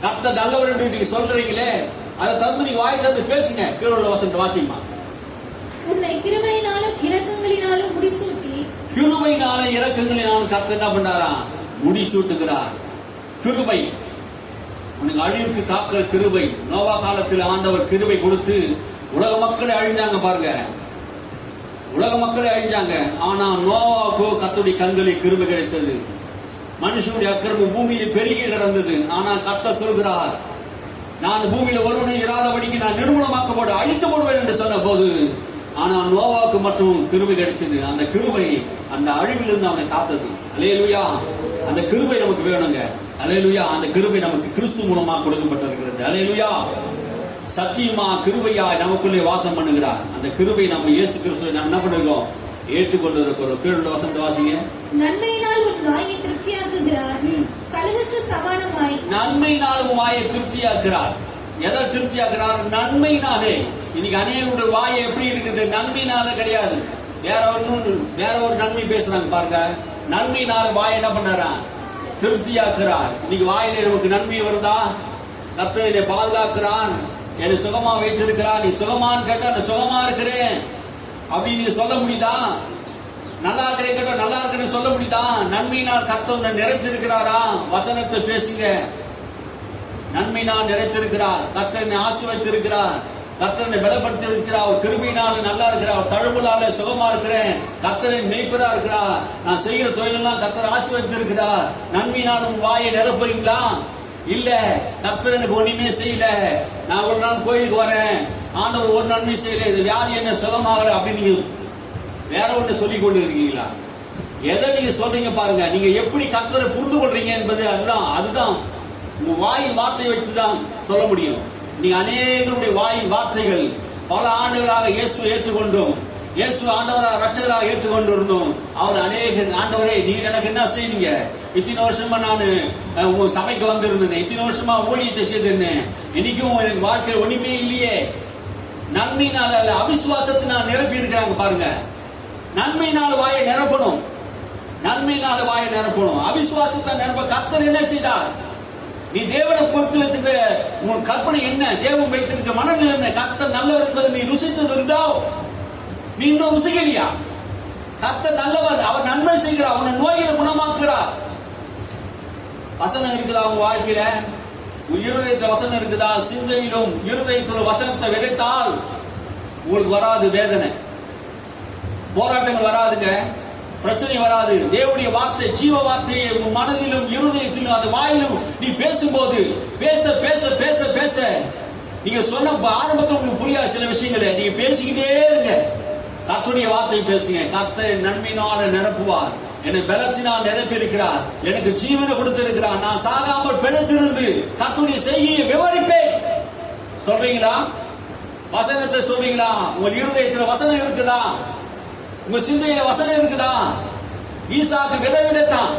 கர்த்தர் நல்லவர் என்று நீங்க சொல்றீங்களே, அதை தந்து நீங்க வாய் தந்து பேசுங்க. கீழே உள்ள வசனத்தை வாசிமா. உன்னை கிருபையினாலும் இரக்கங்களினாலும் முடிசூட்டி, கிருபையினாலும் இரக்கங்களினாலும் கர்த்தர் என்ன பண்ணாரா? முடிசூட்டுகிறார். கிருபை உனக்கு அழிவுக்கு காக்கிற கிருபை. நோவா காலத்தில் ஆண்டவர் கிருபை கொடுத்து உலக மக்களை அழிஞ்சாங்க பாருங்க, உலக மக்களை அழிஞ்சாங்க. ஆனா நோவாவுக்கு கர்த்தருடைய கண்களில் கிருபை கிடைத்தது. மனுஷனுடைய அக்கிரமம் பூமியில் பெருகி கிடந்தது. ஆனா கர்த்தர் சொல்கிறார், நான் பூமியில ஒருவனை இராதபடிக்கு நான் நிர்மூலமாக்கப்பட அழித்து போடுவேன் என்று சொன்ன போது, ஆனா நோவாவுக்கு மட்டும் கிருபை கிடைச்சது. அந்த கிருபை அந்த அழிவிலிருந்து அவனை காத்தது. அல்லேலூயா. அந்த கிருபை நமக்கு வேணுங்க. அல்லேலூயா. அந்த கிருபை நமக்கு கிறிஸ்து மூலமா கொடுக்கப்பட்டிருக்கிறது. அல்லேலூயா. சத்தியமா கிருபையா நமக்குள்ளே வாசம் பண்ணுகிறார். அந்த கிருபை நம்ம இயேசு கிறிஸ்துவை நம்ம என்ன பண்ணுகிறோம்? ஏற்றுக்கொண்டு இருக்கிறோம். கீழே வசந்த வாசிங்க. நன்மையினால் உன் வாயை திருப்தியாக்குகிறார், கழுகுக்கு சமானமாய். நன்மையினால் உன் வாயை திருப்தியாக்குறார். எதை திருப்தியாக்குறார்? நன்மையினாலே. இன்னைக்கு அநேகருடைய வாயை எப்படி இருக்குது? நன்மையினால கிடையாது, வேற ஒரு நன்மை பேசுறாங்க பாருங்க. நன்மையினால வாயை என்ன பண்ணாரா? திருப்தியாக்குறார். இன்னைக்கு வாயில நமக்கு நன்மை வருதா? கர்த்தர் என்னை பாதுகாக்கிறான், என்னை சுகமா வைத்திருக்கிறான். நீ சுகமான்னு கேட்டா நான் சுகமா இருக்கிறேன் அப்படின்னு நீங்க சொல்ல முடியுதா? நல்லா இருக்கிறேன் கேட்டா நல்லா இருக்கிறேன்னு சொல்ல முடியுதா? நன்மையினால் கர்த்தர் நிறைத்திருக்கிறாரா? வசனத்தை பேசுங்க. நன்மையினால் நிறைத்திருக்கிறார். கர்த்தர் என்னை ஆசீர்வதித்திருக்கிறார். கர்த்தர் என்னை பலப்படுத்தி இருக்கிறார். அவர் கிருபையினால நல்லா இருக்கிறார். தழும்புலால சுகமா இருக்கிறேன். கர்த்தர் என் மேய்ப்பரா இருக்கிறார். நான் செய்கிற தொழிலெல்லாம் கர்த்தர் ஆசீர்வதித்திருக்கிறார். நன்மையினால் உன் வாயை நிரப்புறீங்களா? இல்ல, கர்த்தர் எனக்கு ஒண்ணுமே செய்யல, நான் ஒரு நாள் கோயிலுக்கு வரேன், ஆண்டவர் ஒரு நன்மை செய்யல, இது வியாதி என்ன சுகமாகல அப்படின்னு நீங்க வேற ஒன்று சொல்லிக் கொண்டு இருக்கீங்களா? எதை நீங்க சொல்றீங்க பாருங்க. நீங்க எப்படி கர்த்தரை புரிந்து கொள்றீங்க என்பது அதுதான் உங்க வாயின் வார்த்தை வைத்துதான் சொல்ல முடியும். நீங்க அநேகருடைய வாயின் வார்த்தைகள் பல ஆண்டுகளாக இயேசு ஏற்றுக்கொண்டோம், இயேசு ஆண்டவராக ரட்சகராக ஏற்றுக்கொண்டு இருந்தோம். அவர் அநேக ஆண்டவரே நீங்க எனக்கு என்ன செய்தீங்க, இத்தனை வருஷமா நான் உங்க சபைக்கு வந்திருந்தேன், இத்தனை வருஷமா ஊழியத்தை செய்திருந்தேன், இன்னைக்கும் எனக்கு வாழ்க்கையில் ஒண்ணுமே இல்லையே, நன்மையினால அல்ல, அவிசுவாசத்தினால் நிரப்பி இருக்கிறாங்க பாருங்க. நன்மையினால் வாயை நிரப்பணும், நன்மையினால வாயை நிரப்பணும். அவிசுவாசத்தை நிரப்ப கர்த்தர் என்ன செய்தார்? நீ தேவனை பொறுத்து வைத்திருக்கிற உன் கற்பனை என்ன? தேவன் வைத்திருக்க மனநிலை என்ன? கர்த்தர் நல்லவர் என்பதை நீ ருசித்தது உண்டோ? நீ இன்னும் ருசிக்கலையா? கர்த்தர் நல்லவர், அவர் நன்மை செய்கிறார், அவனை நோயில குணமாக்குறார். வசனம் இருக்குதா உங்க வாழ்க்கையில? இருதயத்துல வசனம் இருக்குதா? சிந்தையிலும் இருதயத்துல வசனத்தை விதைத்தால் உங்களுக்கு வராது வேதனை, போராட்டங்கள் வராதுங்க, பிரச்சனை வராது. தேவனுடைய வார்த்தை, ஜீவ வார்த்தையை உன் மனதிலும் இருதயத்திலும் அது வாயிலும் நீ பேசும்போது பேச பேச பேச பேச நீங்க சொன்ன ஆரம்பத்தில் உங்களுக்கு புரியாது சில விஷயங்களை, நீங்க பேசிக்கிட்டே இருங்க. கர்த்தருடைய வார்த்தை பேசுங்க. கர்த்தர் நன்மையினால நிரப்புவார். என்னை பலத்தினால் நிரப்பி இருக்கிறார், எனக்கு ஜீவனை கொடுத்திருக்கிறார், நான் சாகாமல் பிழைத்திருந்து கர்த்தருடைய செய்தியை விவரிப்பேன். சொல்றீங்களா? வசனத்தை சொல்றீங்களா? உங்க இருதயத்துல வசனம் இருக்குதா? உங்க சிந்தையில வசனம் இருக்குதா? ஈசாக்கு விதை விதைத்தான்,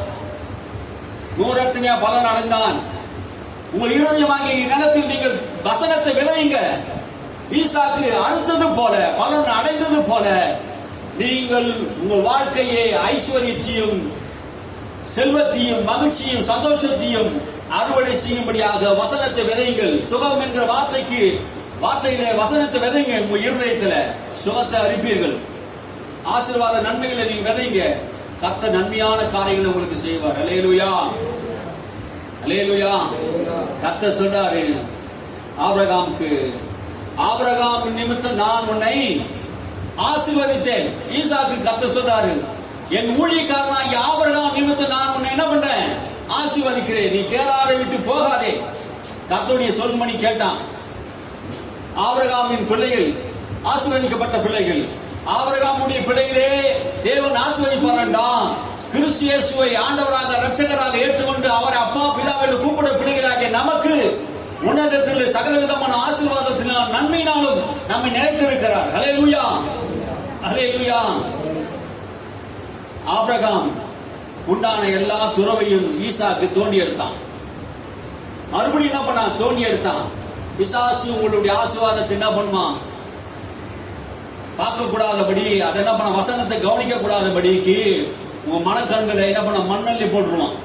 100 பலன் அடைந்தான். உங்கள் இருதயமாகிய நிலத்தில் நீங்கள் வசனத்தை விதையுங்க. ஈசாக்கு அறுத்தது போல பலன் அடைந்தது போல நீங்கள் உங்கள் வாழ்க்கையை ஐஸ்வர்யத்தையும் செல்வத்தையும் மகிழ்ச்சியும் சந்தோஷத்தையும் அறுவடை செய்யும்படியாக வசனத்தை விதையுங்கள். சுகம் என்கிற வார்த்தையில வசனத்தை விதைங்க. உங்க இருதயத்துல சுகத்தை அறிப்பீர்கள். ஆசீர்வாத நன்மைகளை நீங்க விதைங்க. கர்த்தர் நன்மையான காரியங்களை உங்களுக்கு செய்வார். அல்லேலூயா, அல்லேலூயா. கர்த்தர் சொல்றாரு ஆபிரகாமுக்கு, ஆபிரகாம் நிமித்தம் நான் உன்னை ஆசீர்வதித்தேன். ஈசாக்கு கர்த்தர் சொல்றாரு, என் ஊழியக்காரனாகிய ஆபிரகாம் நிமித்தம் நான் உன்னை என்ன பண்றேன்? ஆசீர்வதிக்கிறேன். நீ கேராரை விட்டு போகாதே. கர்த்தருடைய சொல்மணி கேட்டான். ஆபிரகாமின் பிள்ளைகள் ஆசீர்வதிக்கப்பட்ட பிள்ளைகள். ஆபிரகாமுடைய பிள்ளைகளே தேவன் ஆசீர்வதிப்பாராம். கிறிஸ்து இயேசுவை ஆண்டவராக இரட்சகராக ஏற்றுக்கொண்டு அவரை அப்பா பிதாவை கூப்பிட பிள்ளைகளாகிய நமக்கு உன்னதத்தில் சகல விதமான ஆசீர்வாதத்தினால் நன்மையினாலும் நம்மை நினைத்திருக்கிறார். ஹல்லேலூயா, ஹல்லேலூயா. ஆபிரகாம் உண்டான எல்லா துறவையும் ஈசாக்கு தோண்டி எடுத்தான். மறுபடியும் என்ன பண்ணா? தோண்டி எடுத்தான். பிசாசு உங்களுடைய ஆசீர்வாதத்தை என்ன பண்ணுமா? பார்க்க கூடாதபடி, அதை என்ன பண்ண, வசனத்தை கவனிக்க கூடாதபடிக்கு உங்க மனக்கண்களை என்ன பண்ண, மண்ணள்ளி போட்டுருவான்.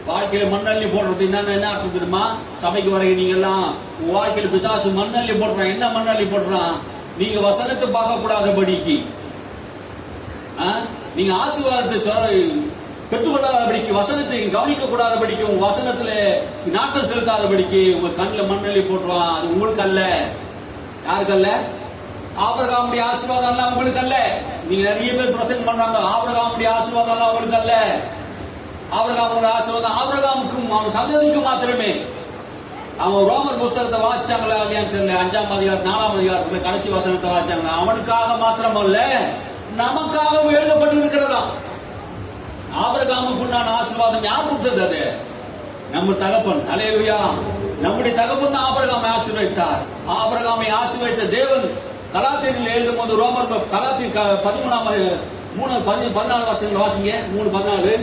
வாழ்க்கையில மண்ணள்ளி போடுறது என்ன அர்த்தம் தெரியுமா? சபைக்கு வர நீங்க எல்லாம் உங்க வாழ்க்கையில பிசாசு மண்ணள்ளி போடுறான். என்ன மண்ணள்ளி போடுறான்? நீங்க வசனத்தை பார்க்க கூடாதபடிக்கு, நீங்க ஆசீர்வாதத்தை பெற்றுக்கொள்ளாதபடிக்கு, வசனத்தை கவனிக்க கூடாதபடிக்கு, உங்க வசனத்துல நாட்டம் செலுத்தாதபடிக்கு உங்க கண்ணில் மண்ணள்ளி போட்டுருவான். அது உங்களுக்கு அல்ல. யாருக்கு அல்ல? ஆபிரகாமுடைய ஆசீர்வாதம் எல்லாம் உங்களுக்கு அல்ல. நீங்க நிறைய பேர் பிரசங்கம் பண்றாங்க, ஆபிரகாமுடைய ஆசீர்வாதம் எல்லாம் உங்களுக்கு அல்ல. ஆபிரகாமுடைய ஆசீர்வாதம் ஆபிரகாமுக்கும் அவன் சந்ததிக்கும் மாத்திரமே. அவன் ரோமர் புத்தகத்தை வாசிச்சாங்களா இல்லையான்னு தெரியல, 5ஆம் அதிகாரம் 4ஆம் அதிகாரத்துல கடைசி வசனத்தை வாசிச்சாங்களா? அவனுக்காக மாத்திரமல்ல, நமக்காகவும் எழுதப்பட்டு இருக்கிறதா. ஆபிரகாமுக்கு உண்டான ஆசீர்வாதம் யார் கொடுத்தது? அது நம்ம தகப்பன். அல்லேலூயா. நம்முடைய தகப்பன் தான் ஆபிரகாமை ஆசீர்வதித்தார். ஆபிரகாமை ஆசீர்வதித்த தேவன் கலாத்தியரில் எழுதும் போது, ரோமர் கலாத்தியர் 13:14 வசனங்கள் வாசிங்க. 3:14.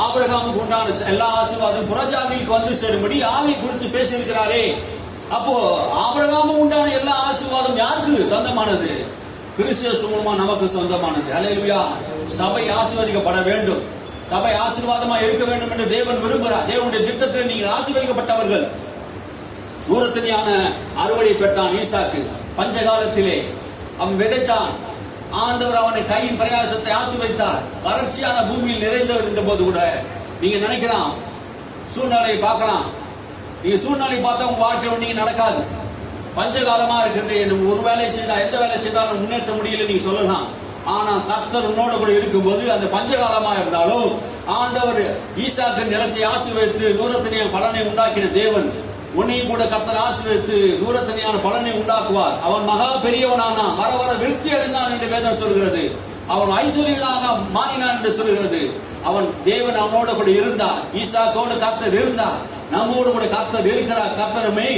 ஆபிரகாமுக்கு உண்டான எல்லா ஆசீர்வாதம் புறஜாதிகளுக்கு வந்து சேரும்படி ஆவி குறித்து பேசியிருக்கிறாரே. அப்போ ஆபிரகாமுக்கு உண்டான எல்லா ஆசீர்வாதம் யாருக்கு சொந்தமானது? கிறிஸ்து மூலமா நமக்கு சொந்தமானது. அல்லேலூயா. சபை ஆசீர்வதிக்கப்பட வேண்டும், சபை ஆசீர்வாதமா இருக்க வேண்டும் என்று தேவன் விரும்புகிறார். தேவனுடைய திட்டத்தில் நீங்கள் ஆசீர்வதிக்கப்பட்டவர்கள். தூரத்தினான அறுவடை பெற்றான் ஈசாக்கு. பஞ்சகாலத்திலே அவன் விதைத்தான். ஆண்டவர் அவனை கையின் பிரயாசத்தை ஆசீர்வதித்தார். வறட்சியான பூமியில் நிறைந்தவர் இருந்த போது கூட நீங்க நினைக்கலாம், சூழ்நிலையை பார்க்கலாம். நீங்க சூழ்நிலை பார்த்தா உங்க வாழ்க்கை நீங்க நடக்காது. பஞ்சகாலமா இருக்கிறது, ஒரு வேலை செய்தா எந்த வேலை செய்தாலும் முன்னேற்ற முடியல நீங்க சொல்லலாம். ஆனா கர்த்தர் உன்னோட கூட இருக்கும்போது அந்த பஞ்சகாலமா இருந்தாலும் ஆண்டவர் ஈசாக்கு நிலத்தை ஆசீர்வதித்து நூறத்தனையான பலனை உண்டாக்கின தேவன் உன்னையும் கூட கர்த்தர் ஆசீர்வதித்து நூறத்தனையான பலனை உண்டாக்குவார். அவன் மகா பெரியவனானான், வர வர விருத்தி அடைந்தான் என்று வேதம் சொல்கிறது. அவன் ஐஸ்வர்யனாக மாறினான் என்று சொல்கிறது. அவன் தேவன் அவனோட கூட இருந்தார். ஈசாக்கோடு கர்த்தர் இருந்தார். நம்மோடு கூட கர்த்தர் இருக்கிறார். கர்த்தருமே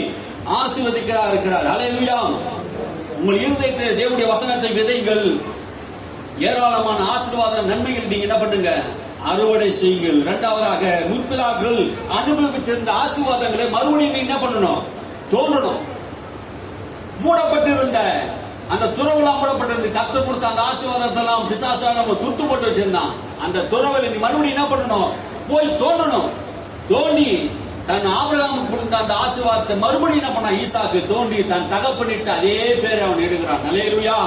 ஆசீர்வதிக்கிறார் இருக்கிறார். அல்லேலூயா. உங்கள் இருதயத்தில் தேவனுடைய வசனத்தை விதைங்கள். ஏராளமான ஆசீர்வாத நன்மைகள் நீங்க என்ன பண்ணுங்க, அறுவடை செய்யுங்கள். இரண்டாவதாக, முற்பிதாக்கள் அனுபவித்திருந்த ஆசீர்வாதங்களை மறுபடியும் நீங்க என்ன பண்ணணும், தோன்றணும். மூடப்பட்டிருந்த அந்த துறவுலாம் மூடப்பட்டிருந்து கர்த்தர் கொடுத்த அந்த ஆசீர்வாதத்தை எல்லாம் பிசாசானவன் துத்து போட்டு வச்சிருந்தான். அந்த துறவில் நீ மறுபடியும் என்ன பண்ணணும்? போய் தோண்டணும். தோண்டி தன் ஆபிரகாமுக்கு கொடுத்த அந்த ஆசீர்வாதத்தை மறுபடியும் என்ன பண்ண? ஈசாக்கு தோண்டி தன் தகப்பனிட்டு அதே பேரை அவன் எடுக்கிறான். அல்லேலூயா.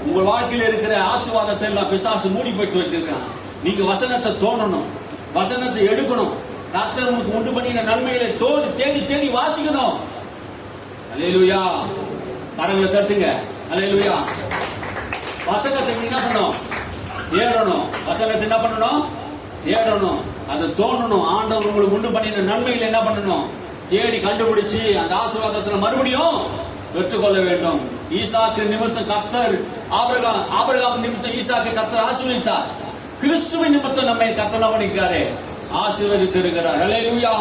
உங்க வாழ்க்கையில் இருக்கிற ஆசீர்வாதத்தை எல்லாம் பிசாசு மூடி போட்டு வச்சிருக்கான். நீங்க வசனத்தை தோண்டணும், வசனத்தை எடுக்கணும். கர்த்தர் உங்களுக்கு உண்டு பண்ணின நன்மைகளை தேடி தேடி வாசிக்கணும். அல்லேலூயா. கரங்களை தட்டுங்க. அல்லேலூயா. வசனத்தை என்ன பண்ணணும்? தேடணும். வசனத்தை என்ன பண்ணணும்? தேடணும். அதை தோண்டணும். ஆண்டவர் உங்களுக்கு உண்டு பண்ணின நன்மைகளை என்ன பண்ணணும்? தேடி கண்டுபிடிச்சு அந்த ஆசீர்வாதத்துல மறுபடியும் பெற்றுக்கொள்ள வேண்டும். ஈசாக்கு நிமித்தம் கர்த்தர் ஆபிரகாம் நிமித்தம் ஈசாக்கு கர்த்தர் ஆசீர்வதித்தார். கிறிஸ்துவின் நிமித்தம் நம்மை கர்த்தர் பண்ணிக்கிறாரு, ஆசீர்வதித்து இருக்கிறார். அல்லேலூயா.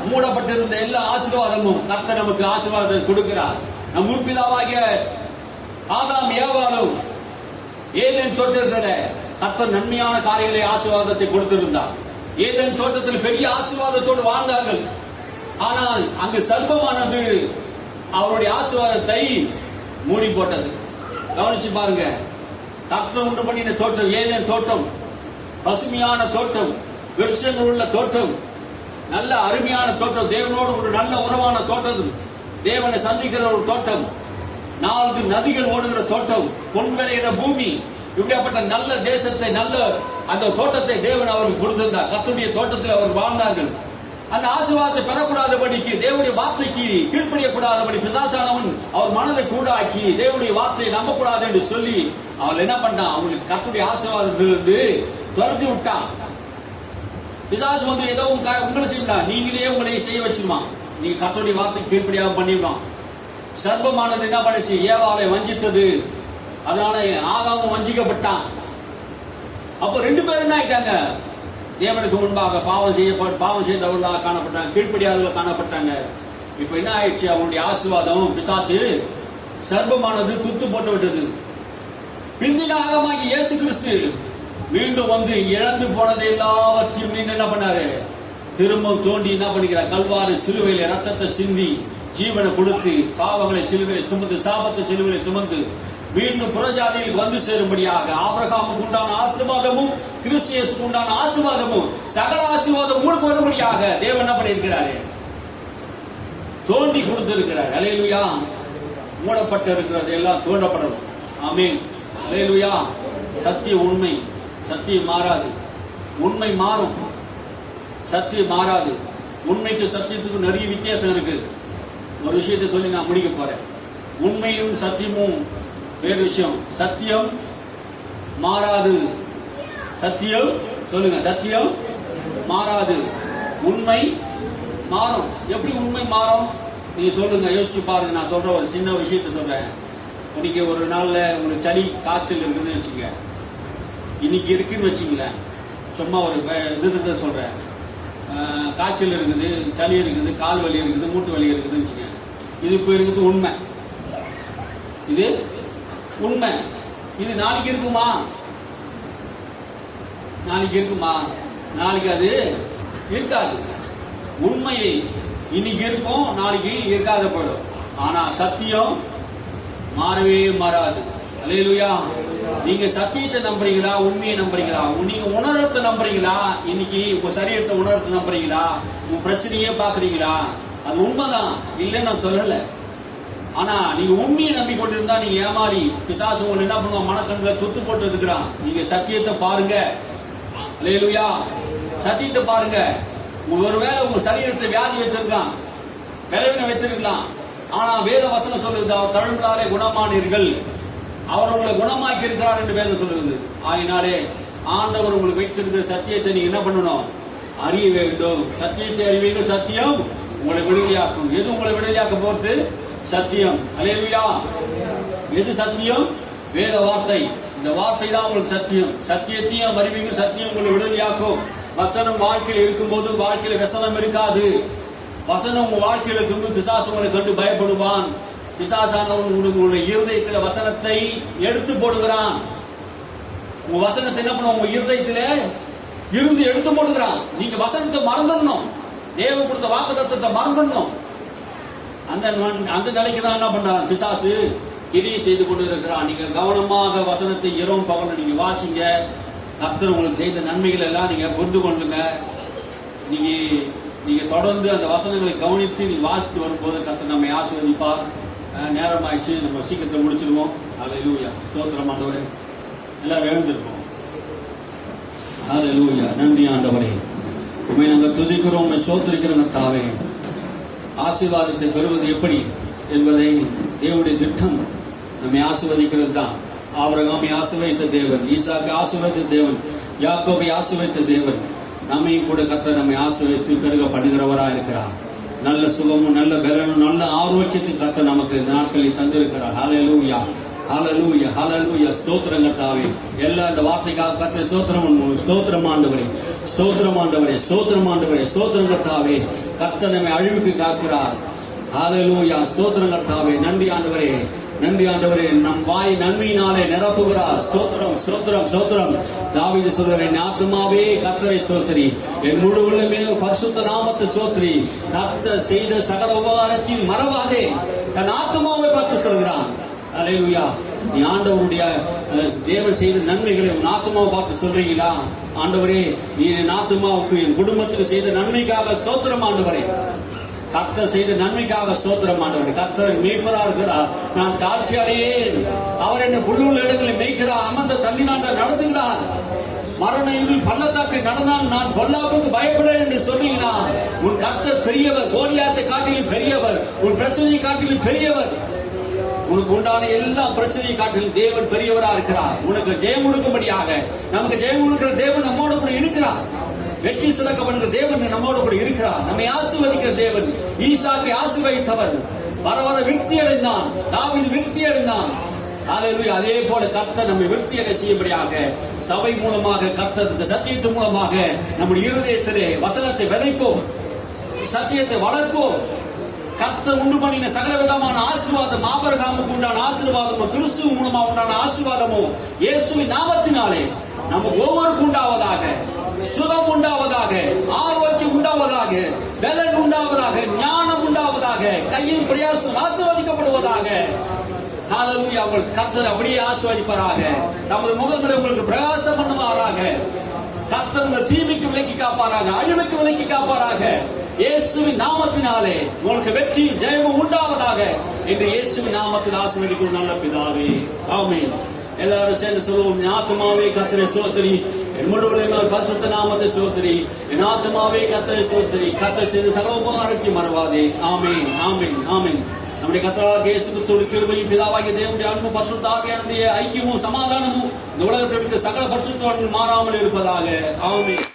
மூடப்பட்டிருந்த எல்லா ஆசீர்வாதமும் கர்த்தர் நமக்கு ஆசீர்வாதத்தை கொடுக்கிறார். நம் முற்பிதாவாகிய ஆதாம் ஏவாளும் ஏதேன் தோட்டத்தில் கர்த்தர் நன்மையான காரியங்களை ஆசீர்வாதத்தை கொடுத்திருந்தார். ஏதேன் தோட்டத்தில் பெரிய ஆசீர்வாதத்தோடு வாழ்ந்தார்கள். ஆனால் அங்கு சர்ப்பமானது அவருடைய ஆசீர்வாதத்தை மூடி போட்டது. கவனிச்சு பாருங்க. கர்த்தர் உண்டு பண்ணின தோட்டம் ஏதேன் தோட்டம், பசுமையான தோட்டம், விருட்சங்கள் உள்ள தோட்டம், நல்ல அருமையான தோட்டம், தேவனோடு ஒரு நல்ல உறவான தோட்டம், தேவனை சந்திக்கிற ஒரு தோட்டம், 4 நதிகள் ஓடுகிற தோட்டம், பொன் விளைகிற பூமி, இப்படியாப்பட்ட நல்ல தேசத்தை, நல்ல அந்த தோட்டத்தை தேவன் அவருக்கு கொடுத்திருந்தார். கர்த்தருடைய தோட்டத்தில் அவர் வாழ்ந்தார்கள். அந்த ஆசீர்வாதத்தை பெறக்கூடாதபடிக்கு, தேவனுடைய வார்த்தைக்கு கீழ்ப்படியக்கூடாதபடி பிசாசானவன் அவர் மனதை கூடாக்கி தேவனுடைய வார்த்தையை நம்பக்கூடாது என்று சொல்லி அவள் என்ன பண்ணான்? அவங்களுக்கு கர்த்தருடைய ஆசீர்வாதத்திலிருந்து துரத்தி விட்டான். பிசாசு வந்து ஏதோ உங்களை செய்யலாம், நீங்களே உங்களை செய்ய வச்சிருமா. நீங்க கர்த்தருடைய வார்த்தைக்கு கீழ்ப்படியாக பண்ணிவிடும். சர்ப்பமானது என்ன பண்ணுச்சு? ஏவாளை வஞ்சித்தது. அதனால ஆதாமும் வஞ்சிக்கப்பட்டான். அப்ப 2 பேரும் என்ன ஆயிட்டாங்க? தேவனுக்கு முன்பாக பாவம் செய்தவர்களாக காணப்பட்டாங்க, கீழ்ப்படியாதவர்கள் காணப்பட்டாங்க. இப்ப என்ன ஆயிடுச்சு? அவனுடைய ஆசீர்வாதம் பிசாசு சர்ப்பமானது துத்து போட்டு விட்டது. பிந்தின ஆகமாகி இயேசு கிறிஸ்து மீண்டும் வந்து இழந்து போனதை எல்லாவற்றையும் என்ன பண்ணாரு? திரும்ப தோண்டி என்ன பண்ணிக்கிறார்? கல்வாரி சிலுவையில ரத்தத்தை சிந்தி ஜீவனை கொடுத்து பாவங்களை சிலுவையை சுமந்து சாபத்தை சிலுவையை சுமந்து மீண்டும் புறஜாதியில் வந்து சேரும்படியாக ஆபிரகாமுக்கு உண்டான ஆசீர்வாதமும் கிறிஸ்து இயேசுக்கு உண்டான ஆசீர்வாதமும் சகல ஆசீர்வாதம் உங்களுக்கு வரும்படியாக தேவன் என்ன பண்ணியிருக்கிறாரு? தோண்டி கொடுத்திருக்கிறார். அல்லேலூயா. மூடப்பட்டு இருக்கிறது எல்லாம் தோண்டப்படணும். ஆமென். அல்லேலூயா. சத்தியம் உண்மை, சத்தியம் மாறாது. உண்மை மாறும், சத்தியம் மாறாது. உண்மைக்கு சத்தியத்துக்கு நிறைய வித்தியாசம் இருக்கு. ஒரு விஷயத்தை சொல்லி நான் முடிக்க போறேன். உண்மையும் சத்தியமும் வேறு விஷயம். சத்தியம் மாறாது. சத்தியம் சொல்லுங்க, சத்தியம் மாறாது. உண்மை மாறும். எப்படி உண்மை மாறும்? நீங்க சொல்லுங்க, யோசிச்சு பாருங்க. நான் சொல்ற ஒரு சின்ன விஷயத்தை சொல்றேன். இன்னைக்கு ஒரு நாள்ல உங்களுக்கு சளி காய்ச்சல் இருக்குதுன்னு வச்சுக்க, இன்னைக்கு இருக்குன்னு வச்சுங்களேன். சும்மா ஒரு இதுக்கு சொல்றேன். காய்ச்சல் இருக்குது, சளி இருக்குது, கால் வலி இருக்குது, மூட்டு வலி இருக்குதுன்னு வச்சுக்க. இது இப்போ இருக்குது உண்மை. இது உண்மை. இது நாளைக்கு இருக்குமா? நாளைக்கு இருக்குமா? நாளைக்கு அது இருக்காது. உண்மையை இன்னைக்கு இருக்கும், நாளைக்கு இருக்காத போயிடும். ஆனா சத்தியம் மாறவே மாறாது. அல்லேலூயா. நீங்க சத்தியத்தை நம்புறீங்களா? உண்மையை நம்புறீங்களா? நீங்க உணர்றதை நம்புறீங்களா? இன்னைக்கு உங்க சரீரத்தை உணர்றதை நம்புறீங்களா? உங்க பிரச்சனையே பாக்குறீங்களா? அது உண்மைதான், இல்லைன்னு நான் சொல்லல. ஆனா நீங்க உண்மையை நம்பிக்கொண்டிருந்தா நீங்க ஏமாறி பிசாசு உங்களை என்ன பண்ணுவான்? மனக்கண்களை துத்து போட்டு இருக்கிறான். நீங்க சத்தியத்தை பாருங்க. அல்லேலூயா. சத்தியத்தை பாருங்க. ஒருவேளை உங்க சரீரத்தை வியாதி வச்சிருக்கலாம், விளைவினை வைத்திருக்கலாம். ஆனா வேத வசனம் சொல்லுது, அவர் தழும்புகளாலே குணமானீர்கள், அவர் உங்களை குணமாக்கி இருக்கிறார் என்று வேதம் சொல்லுது. ஆகினாலே ஆண்டவர் உங்களுக்கு வைத்திருக்கிற சத்தியத்தை நீங்க என்ன பண்ணணும்? அறிய வேண்டும். சத்தியத்தை அறிவீர்கள், சத்தியம் உங்களை விடுதலையாக்கும். எது உங்களை விடுதலையாக்க போறது? சத்தியம். அல்லேலூயா. எது சத்தியம்? வேத வார்த்தை. இந்த வார்த்தை தான் உங்களுக்கு சத்தியம். சத்தியத்தையும் அறிவீர்கள், சத்தியம் உங்களை விடுதலையாக்கும். வசனம் வாழ்க்கையில் இருக்கும்போது வாழ்க்கையில வசனம் இருக்காது. வசனம் உங்க வாழ்க்கையில் இருக்கும்போது பிசாசு உங்களை கண்டு பயப்படுவான். பிசாசானவன் உங்களுடைய இருதயத்தில் வசனத்தை எடுத்து போடுகிறான். உங்க வசனத்தை என்ன பண்ண? உங்க இருதயத்தில இருந்து எடுத்து போடுகிறான். நீங்க வசனத்தை மறந்துடணும். தேவன் கொடுத்த வாக்குத்தத்தத்தை மறந்துடணும். அந்த நிலைக்கு தான் என்ன பண்றான் பிசாசு கிரியை செய்து கொண்டு இருக்கிறான். நீங்க கவனமாக வசனத்தை இரவும் பகலும் நீங்க வாசிங்க. கர்த்தர் உங்களுக்கு செய்த நன்மைகள் எல்லாம் நீங்க புரிந்து கொள்ளுங்க. நீங்க தொடர்ந்து அந்த வசனங்களை கவனித்து நீங்க வாசித்து வரும்போது கர்த்தர் நம்மை ஆசீர்வதிப்பார். நேரம் ஆயிடுச்சு, நம்ம சீக்கிரத்தை முடிச்சிருவோம். அல்லேலூயா, ஸ்தோத்திரம் ஆண்டவரே. எல்லாரும் எழுந்திருப்போம். அல்லேலூயா, நன்றி ஆண்டவரே. உண்மை நாங்கள் துதிக்கிறோம், உண்மை சோத்திரிக்கிறோம் கர்த்தாவே. ஆசீர்வாதத்தை பெறுவது எப்படி என்பதை தேவனுடைய திட்டம் நம்மை ஆசீர்வதிக்கிறது தான். ஆபிரகாமை ஆசீர்வதித்த தேவன், ஈசாக்கை ஆசீர்வதித்த தேவன், யாக்கோபை ஆசீர்வதித்த தேவன் நம்மையும் கூட கர்த்தர் நம்மை ஆசீர்வதித்து பெருக பண்ணுகிறவராக இருக்கிறார். நல்ல சுகமும் நல்ல பலனும் நல்ல ஆரோக்கியத்தையும் கர்த்தர் நமக்கு இந்த நாட்களில் தந்திருக்கிறார். ஹல்லேலூயா, ஹல்லேலூயா, ஹல்லேலூயா, ஸ்தோத்திரம் கர்த்தாவே. எல்லா இந்த வார்த்தைக்காக கர்த்தர் ஸ்தோத்திரம் ஆண்டவரே, ஸ்தோத்திரம் ஆண்டவரே, ஸ்தோத்திரம் ஆண்டவரே, ஸ்தோத்திரம் கர்த்தாவே. கர்த்தர் நம்மை அழிவுக்கு காக்கிறார். ஹல்லேலூயா, ஸ்தோத்திரம் கர்த்தாவே. நன்றி ஆண்டவரே, நன்றி ஆண்டவரே. நம் வாய் நன்மையினாலே நிரப்புகிறார். ஸ்தோத்திரம், ஸ்தோத்திரம், ஸ்தோத்திரம். தாவீது சொல்கிறார், என் ஆத்துமாவே கர்த்தரை ஸ்தோத்திரி, என் முழு உள்ளமே பரிசுத்த நாமத்தை ஸ்தோத்திரி. கர்த்தர் செய்த சகல உபகாரத்தில் மறவாதே. தன் ஆத்துமாவை பார்த்து சொல்கிறான். அல்லேலூயா. நீ ஆண்டவருடைய தேவன் செய்த நன்மைகளை உன் ஆத்துமாவை பார்த்து சொல்றீங்களா? ஆண்டவரே, நீ என் ஆத்துமாவுக்கு என் குடும்பத்துக்கு செய்த நன்மைக்காக ஸ்தோத்திரம் ஆண்டவரே. கர்த்தர் செய்த நன்மைக்காக ஸ்தோத்திரம் ஆண்டவரே. கர்த்தர் மேய்ப்பரா இருக்கிறார், நான் தாழ்ச்சி அடையேன். அவர் என்ன புல்லுள்ள இடங்களில் மேய்க்கிறார், அமர்ந்த தண்ணீராண்ட நடத்துகிறார். மரண இருள் பள்ளத்தாக்கை நடந்தால் நான் பொல்லாப்புக்கு பயப்படேன் என்று சொல்றீங்களா? உன் கர்த்தர் பெரியவர், கோலியாத்தை காட்டிலும் பெரியவர், உன் பிரச்சனையை காட்டிலும் பெரியவர். உனக்கு உண்டான எல்லா பிரச்சனையை காட்டிலும் தேவன் பெரியவரா இருக்கிறார். உனக்கு ஜெயம் கொடுக்கும்படியாக நமக்கு ஜெயம் கொடுக்கிற தேவன் நம்மோட கூட இருக்கிறார். வெற்றி சிறக்கப்படுகிற தேவன் நம்மோடு கூட இருக்கிறார். நம்மை ஆசீர்வதிக்கிற தேவன். ஈசாக்கை ஆசீர்வதித்தவர் வர வர விருத்தி அடைந்தான். தாவீது விருத்தி அடைந்தான். அல்லேலூயா. அதே போல கர்த்தர் நம்மை விருத்தி அடை செய்யும்படியாக சபை மூலமாக கர்த்தர் இந்த சத்தியத்தின் மூலமாக நம்முடைய இருதயத்திலே வசனத்தை விதைப்போம், சத்தியத்தை வளர்ப்போம். கர்த்தர் உண்டு பண்ணின சகல விதமான ஆசீர்வாதம், ஆபிரகாமுக்கு உண்டான ஆசீர்வாதமும் கிறிஸ்துவின் மூலமா உண்டான ஆசீர்வாதமும் இயேசுவின் நாமத்தினாலே நமக்கு ஒவ்வொருக்கும் உண்டாவதாக. சுகம் உண்டாவதாக, ஆரோக்கியம் உண்டாவதாக, பலன் உண்டாவதாக, ஞானம் உண்டாவதாக, கையின் பிரயாசம் ஆசீர்வதிக்கப்படுவதாக. ஹல்லேலூயா. உங்கள் கர்த்தர் அப்படியே ஆசீர்வதிப்பாராக. நமது முகங்களை உங்களுக்கு பிரகாசம் பண்ணுவாராக. கர்த்தர் உங்கள் தீமைக்கு விலக்கி காப்பாராக, அழிவுக்கு விலக்கி காப்பாராக. இயேசுவின் நாமத்தினாலே உங்களுக்கு வெற்றியும் ஜெயமும் உண்டாவதாக என்று இயேசுவின் நாமத்தில் ஆசீர்வதிக்கும் நல்ல பிதாவே, ஆமென். எல்லாரும் சேர்ந்து சொல்லுவோம். என் ஆத்துமாவே கர்த்தரை ஸ்தோத்திரி, என் முழு உள்ளமே பரிசுத்த நாமத்தை ஸ்தோத்திரி. என் ஆத்துமாவே கர்த்தரை ஸ்தோத்திரி, கர்த்தர் செய்த சகல உபகாரத்தை மறவாதே. ஆமென், ஆமென், ஆமென். நம்முடைய கர்த்தராகிய இயேசு கிறிஸ்துவின் கிருபையும் பிதாவாகிய தேவனுடைய அன்பும் பரிசுத்த ஆவியானவருடைய ஐக்கியமும் சமாதானமும் இந்த உலகத்திற்கு சகல பரிசுத்தவான்கள் மாறாமல் இருப்பதாக. ஆமென்.